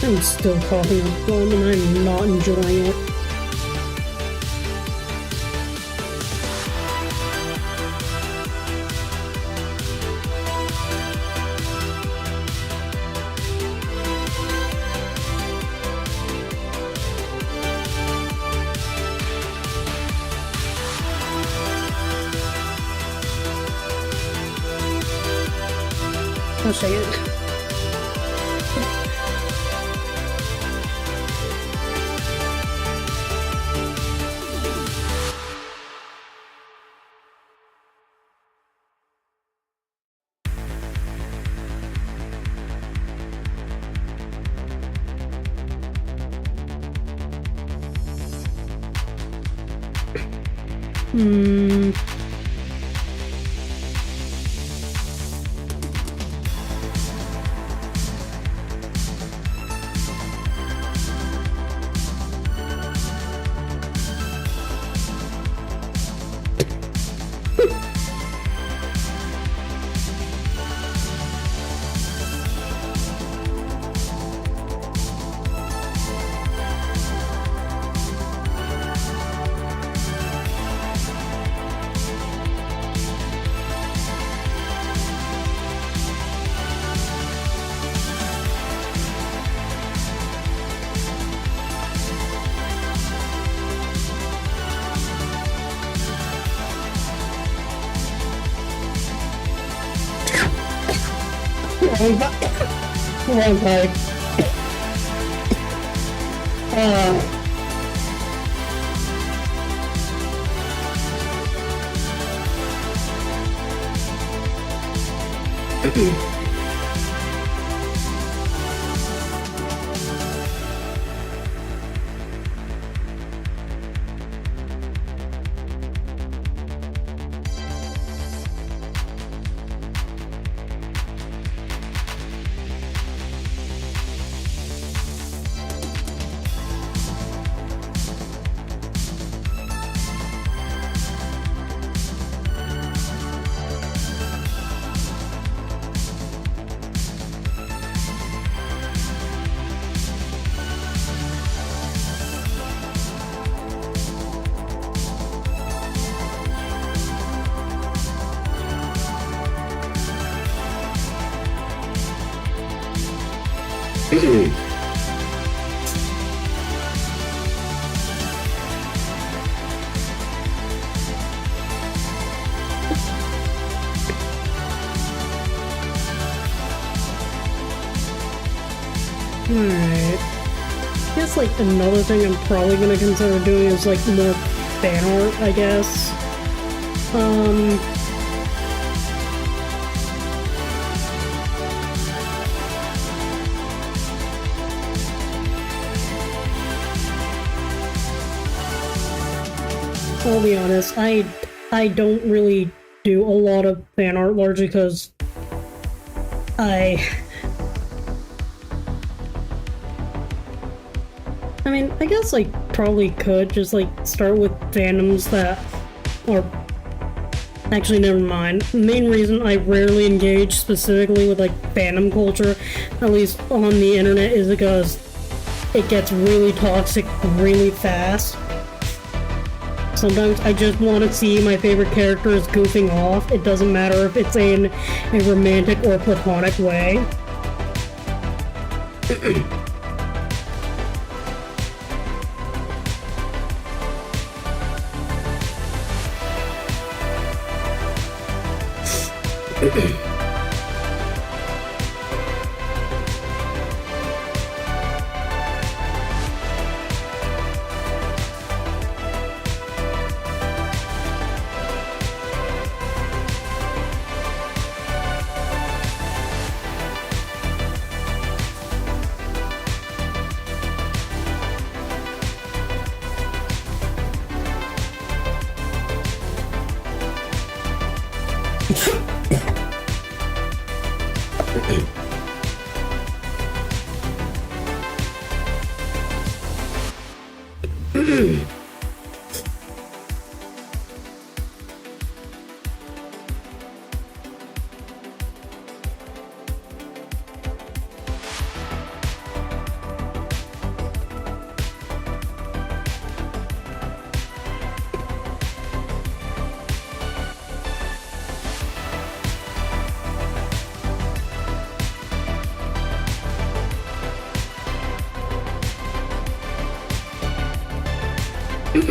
I'm still coughing up phlegm and I'm not enjoying it. I'll say it. Wrong bag. Alright. I guess, like, another thing I'm probably gonna consider doing is, like, more fan art, I guess. I'll be honest, I don't really do a lot of fan art, largely because I mean, I guess I probably could just, like, start with fandoms that are... Actually, never mind. The main reason I rarely engage specifically with, like, fandom culture, at least on the internet, is because it gets really toxic really fast. Sometimes I just want to see my favorite characters goofing off. It doesn't matter if it's in a romantic or platonic way. Okay,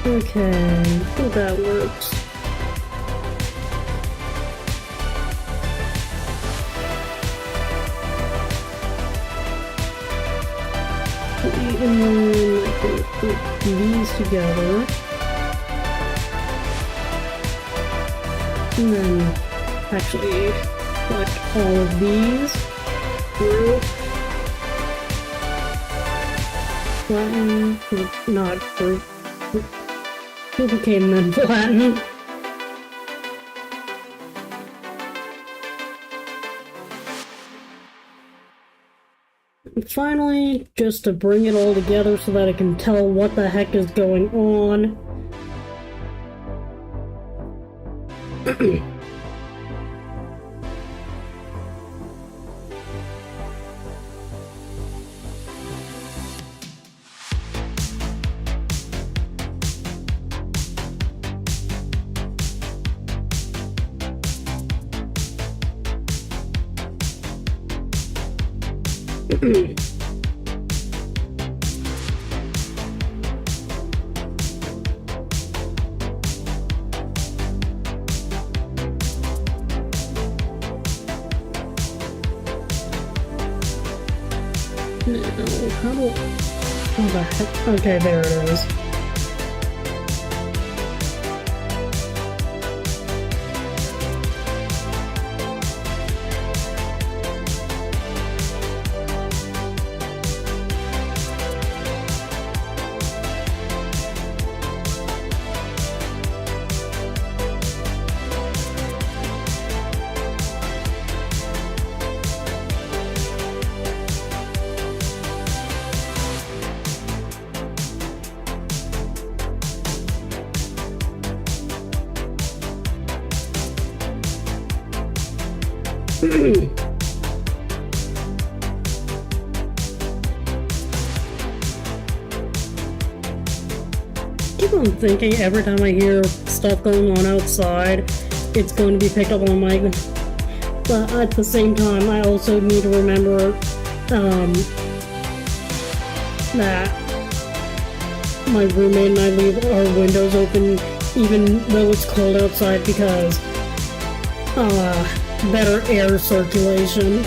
I think that works. And then I can put these together. And then actually collect all of these through. Flatten, not group. Duplicate and then flatten. And finally, just to bring it all together so that I can tell what the heck is going on. How the heck? Okay, there it is. Keep on thinking every time I hear stuff going on outside, it's going to be picked up on mic. But at the same time, I also need to remember that my roommate and I leave our windows open even though it's cold outside because better air circulation.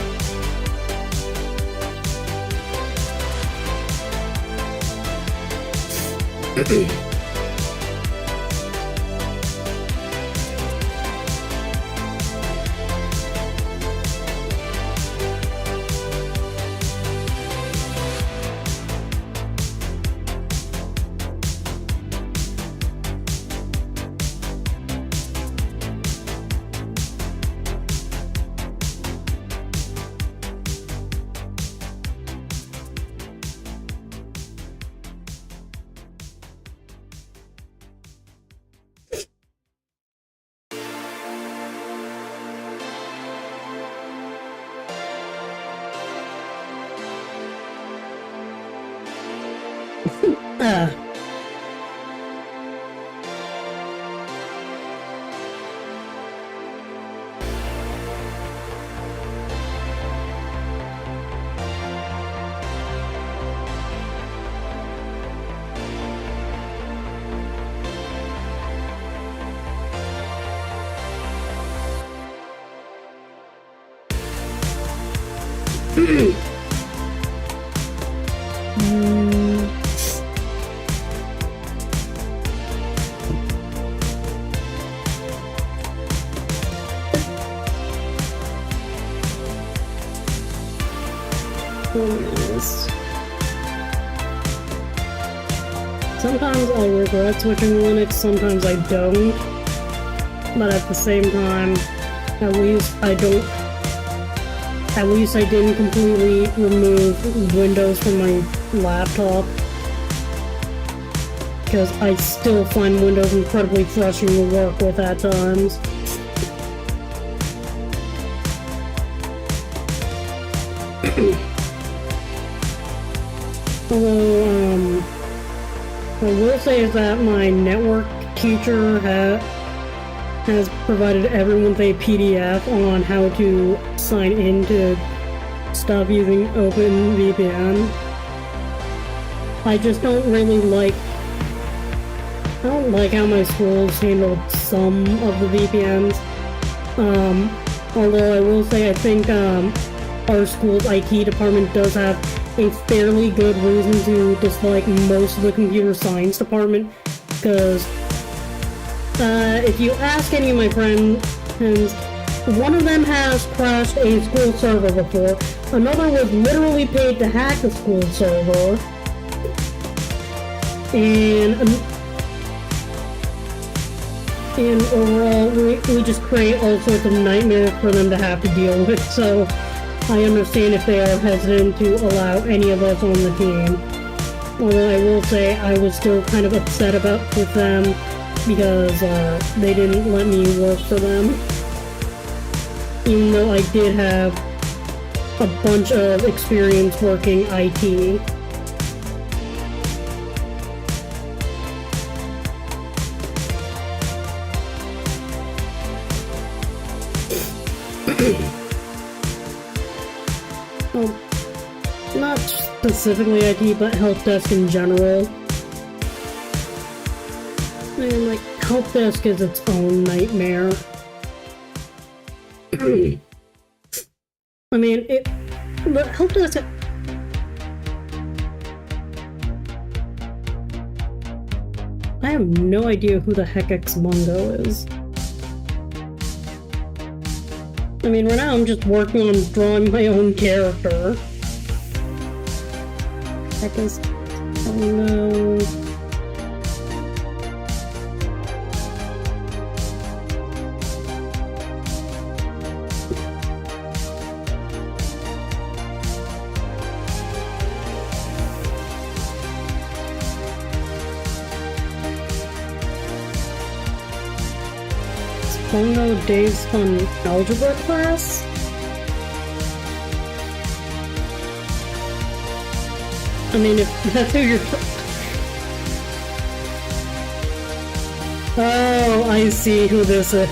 Sometimes I regret switching to Linux, sometimes I don't. But at the same time, at least I didn't completely remove Windows from my laptop. Because I still find Windows incredibly frustrating to work with at times. Although, I will say is that my network teacher has provided everyone with a PDF on how to sign in to stop using OpenVPN. I just don't really like... I don't like how my schools handled some of the VPNs. Although I will say I think our school's IT department does have a fairly good reason to dislike most of the computer science department, because if you ask any of my friends, one of them has crashed a school server before, another was literally paid to hack the school server, and overall, we just create all sorts of nightmares for them to have to deal with, so I understand if they are hesitant to allow any of us on the team. Although I will say I was still kind of upset with them because they didn't let me work for them. Even though I did have a bunch of experience working IT. Well, not specifically IT, but help desk in general. And like, help desk is its own nightmare. I mean, the help desk... I have no idea who the heck Xmungo is. I mean, right now I'm just working on drawing my own character. Heck is... Oh no... Bongo Days on algebra class? I mean, if that's who you're... Oh, I see who this is.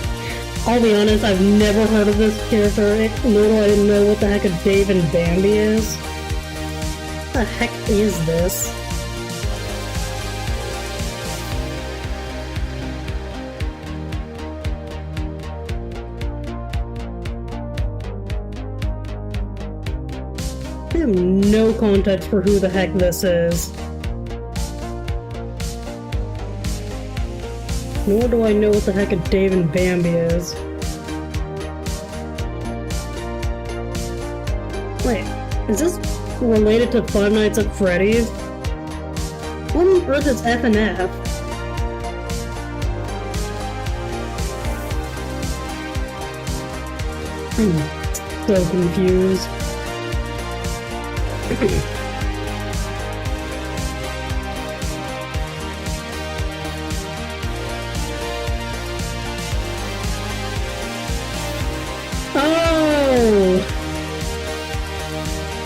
I'll be honest, I've never heard of this character, nor do I know what the heck a Dave and Bambi is. What the heck is this? I have no context for who the heck this is. Nor do I know what the heck a Dave and Bambi is. Wait, is this related to Five Nights at Freddy's? What on earth is FNF? I'm so confused. Oh!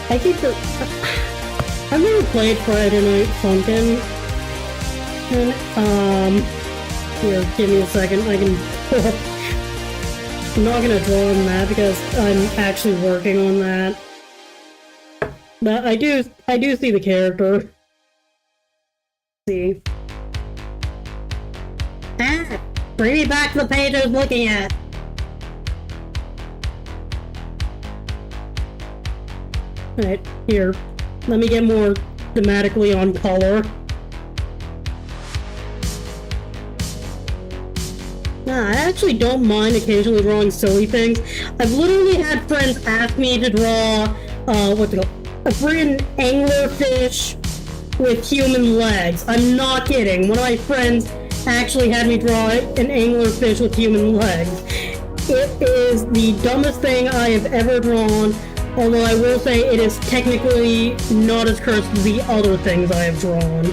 I think that... I've never played Friday Night Funkin'. And, here, give me a second, I can... I'm not gonna draw on that because I'm actually working on that. But I do see the character. Let's see. Ah! Bring me back to the page I was looking at! Alright, here. Let me get more thematically on color. Nah, I actually don't mind occasionally drawing silly things. I've literally had friends ask me to draw, what's it called? A friggin' anglerfish with human legs. I'm not kidding. One of my friends actually had me draw an anglerfish with human legs. It is the dumbest thing I have ever drawn, although I will say it is technically not as cursed as the other things I have drawn.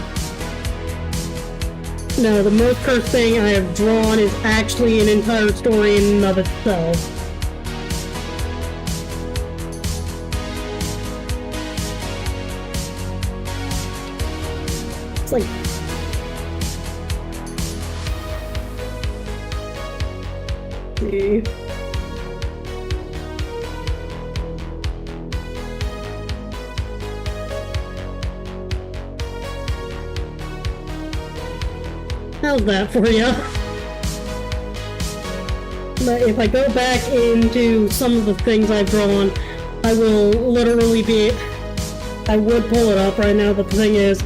No, the most cursed thing I have drawn is actually an entire story in and of itself. It's like... See... how's that for you? But if I go back into some of the things I've drawn, I will literally be... I would pull it up right now, but the thing is,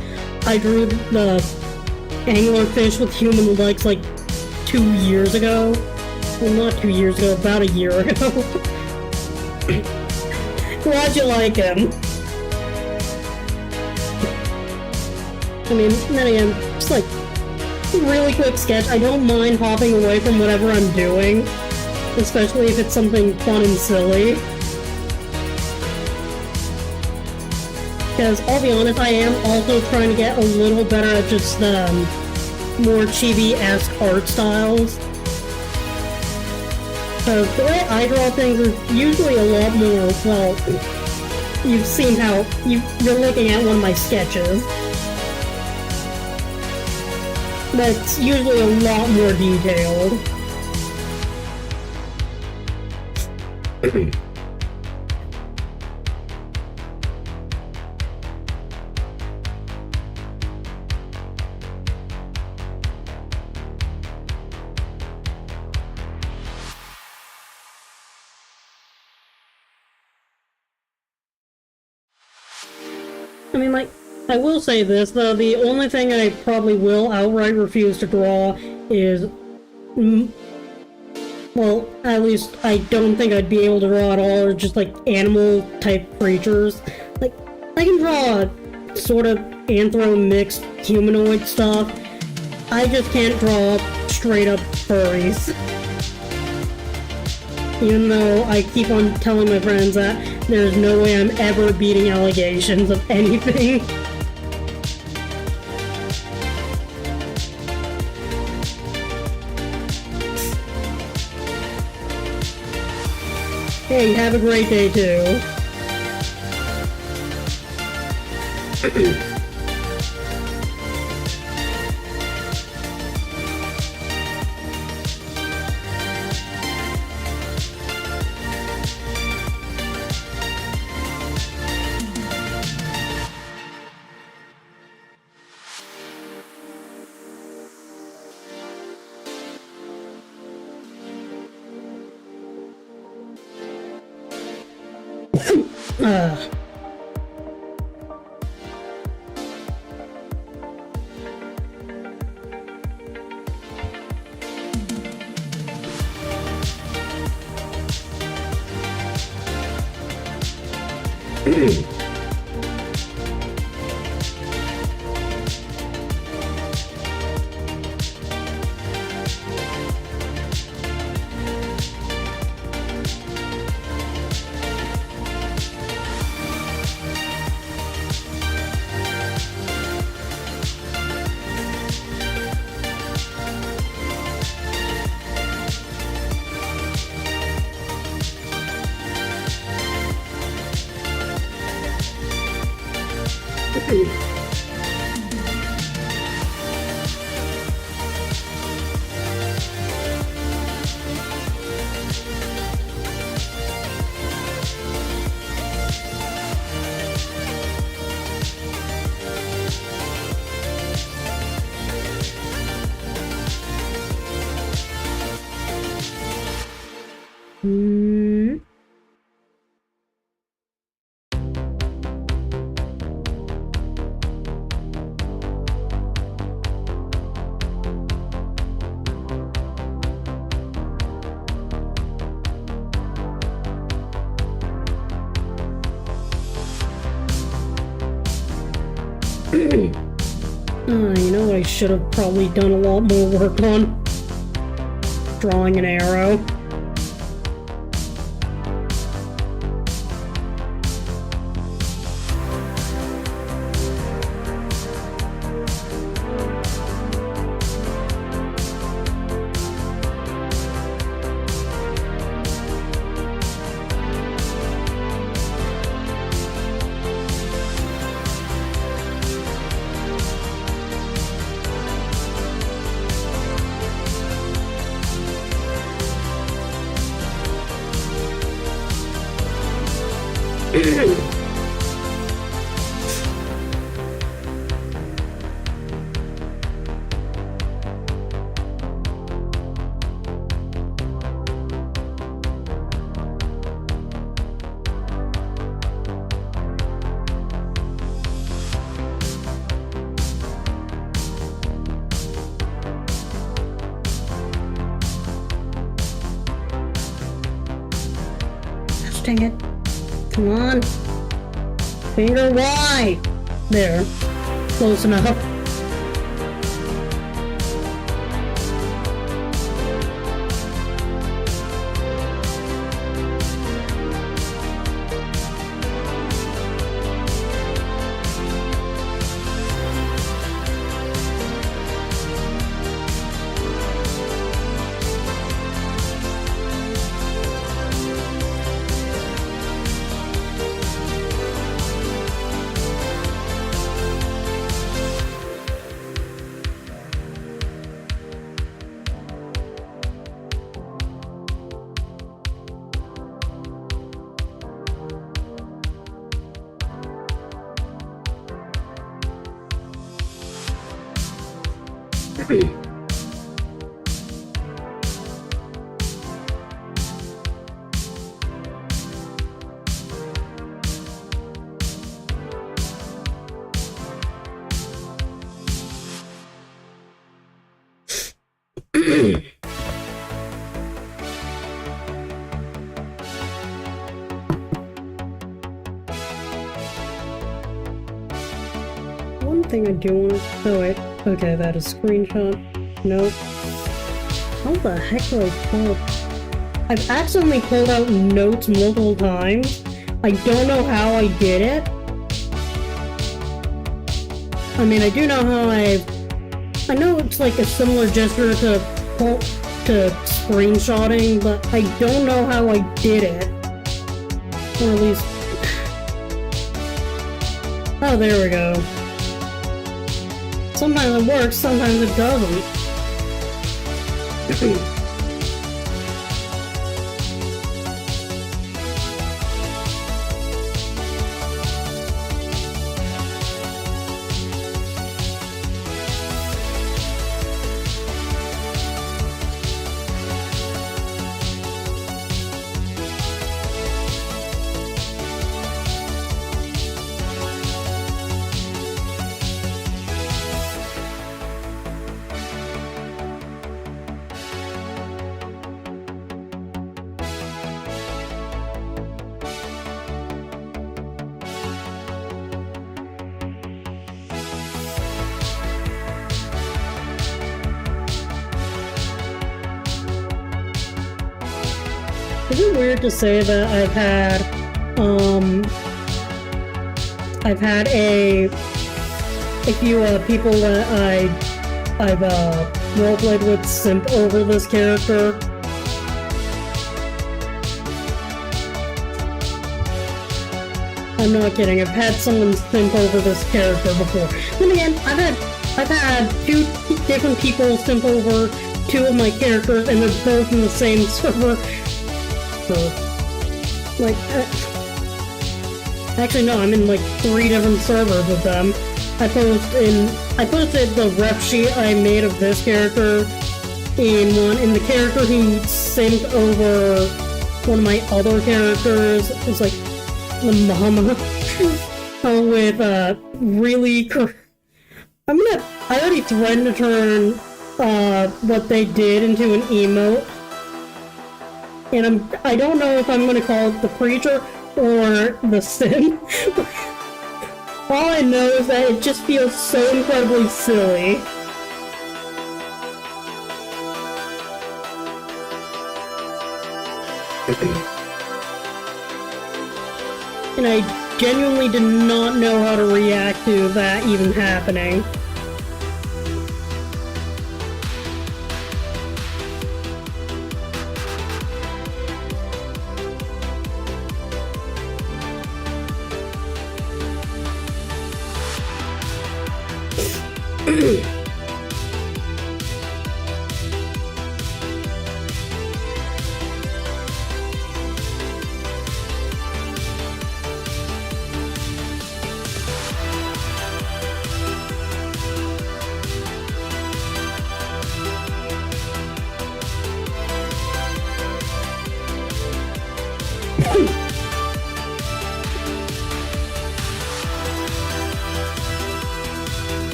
I drew the anglerfish with human legs like 2 years ago. Well, not 2 years ago, about a year ago. Glad you like him. I mean, then again, just like, really quick sketch. I don't mind hopping away from whatever I'm doing, especially if it's something fun and silly. Because, I'll be honest, I am also trying to get a little better at just the more chibi-esque art styles. Because the way I draw things is usually a lot more, well, you've seen how, you're looking at one of my sketches. But it's usually a lot more detailed. I mean, like, I will say this, though, the only thing I probably will outright refuse to draw is... well, at least I don't think I'd be able to draw at all, or just, like, animal-type creatures. Like, I can draw sort of anthro-mixed humanoid stuff. I just can't draw straight-up furries. Even though I keep on telling my friends that there's no way I'm ever beating allegations of anything. Hey, have a great day too. You know what I should have probably done a lot more work on? Drawing an arrow. dang it. Come on. Finger Y! There. Close enough. One thing I do want to... Oh wait. Okay, that is screenshot. Nope. How the heck do I pull... I've accidentally pulled out notes multiple times. I don't know how I did it. I mean, I do know how I know it's like a similar gesture to screenshotting, but I don't know how I did it. Or at least... Oh, there we go. Sometimes it works, sometimes it doesn't. Is it weird to say that I've had a few people that I've roleplayed with simp over this character? I'm not kidding, I've had someone simp over this character before. Then again, I've had two different people simp over two of my characters, and they're both in the same server. Like, actually no, I'm in like 3 different servers with them. I posted the rep sheet I made of this character in the character who simped over one of my other characters. It's like the mama with really. I already threatened to turn what they did into an emote. And I don't know if I'm gonna call it the preacher or the sin. All I know is that it just feels so incredibly silly. And I genuinely did not know how to react to that even happening.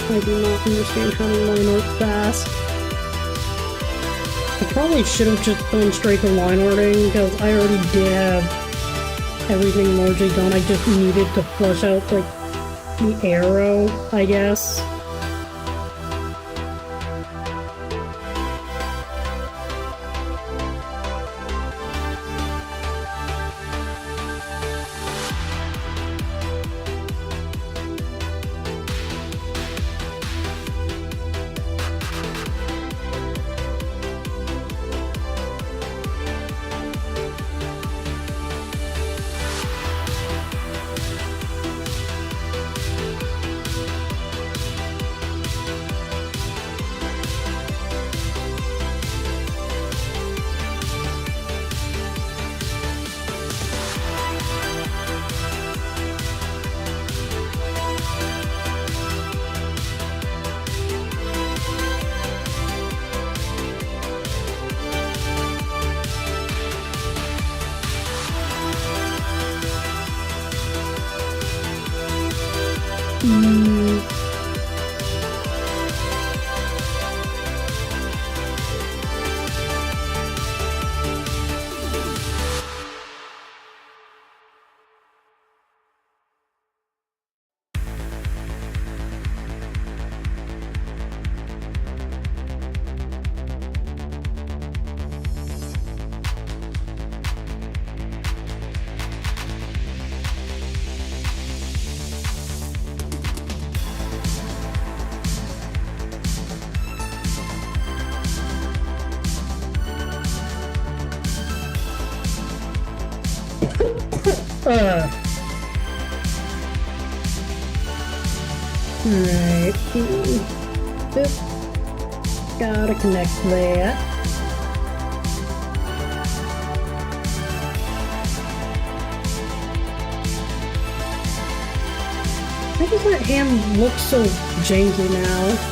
I do not understand how to line up fast. I probably should have just gone straight to line arting, because I already did have everything largely done. I just needed to flush out, like, the arrow, I guess. Alright. Just gotta connect that. Why does that hand look so janky now?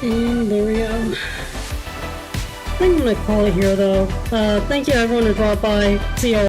And there we go. I think I'm gonna call it here though. Thank you everyone who dropped by. See you all.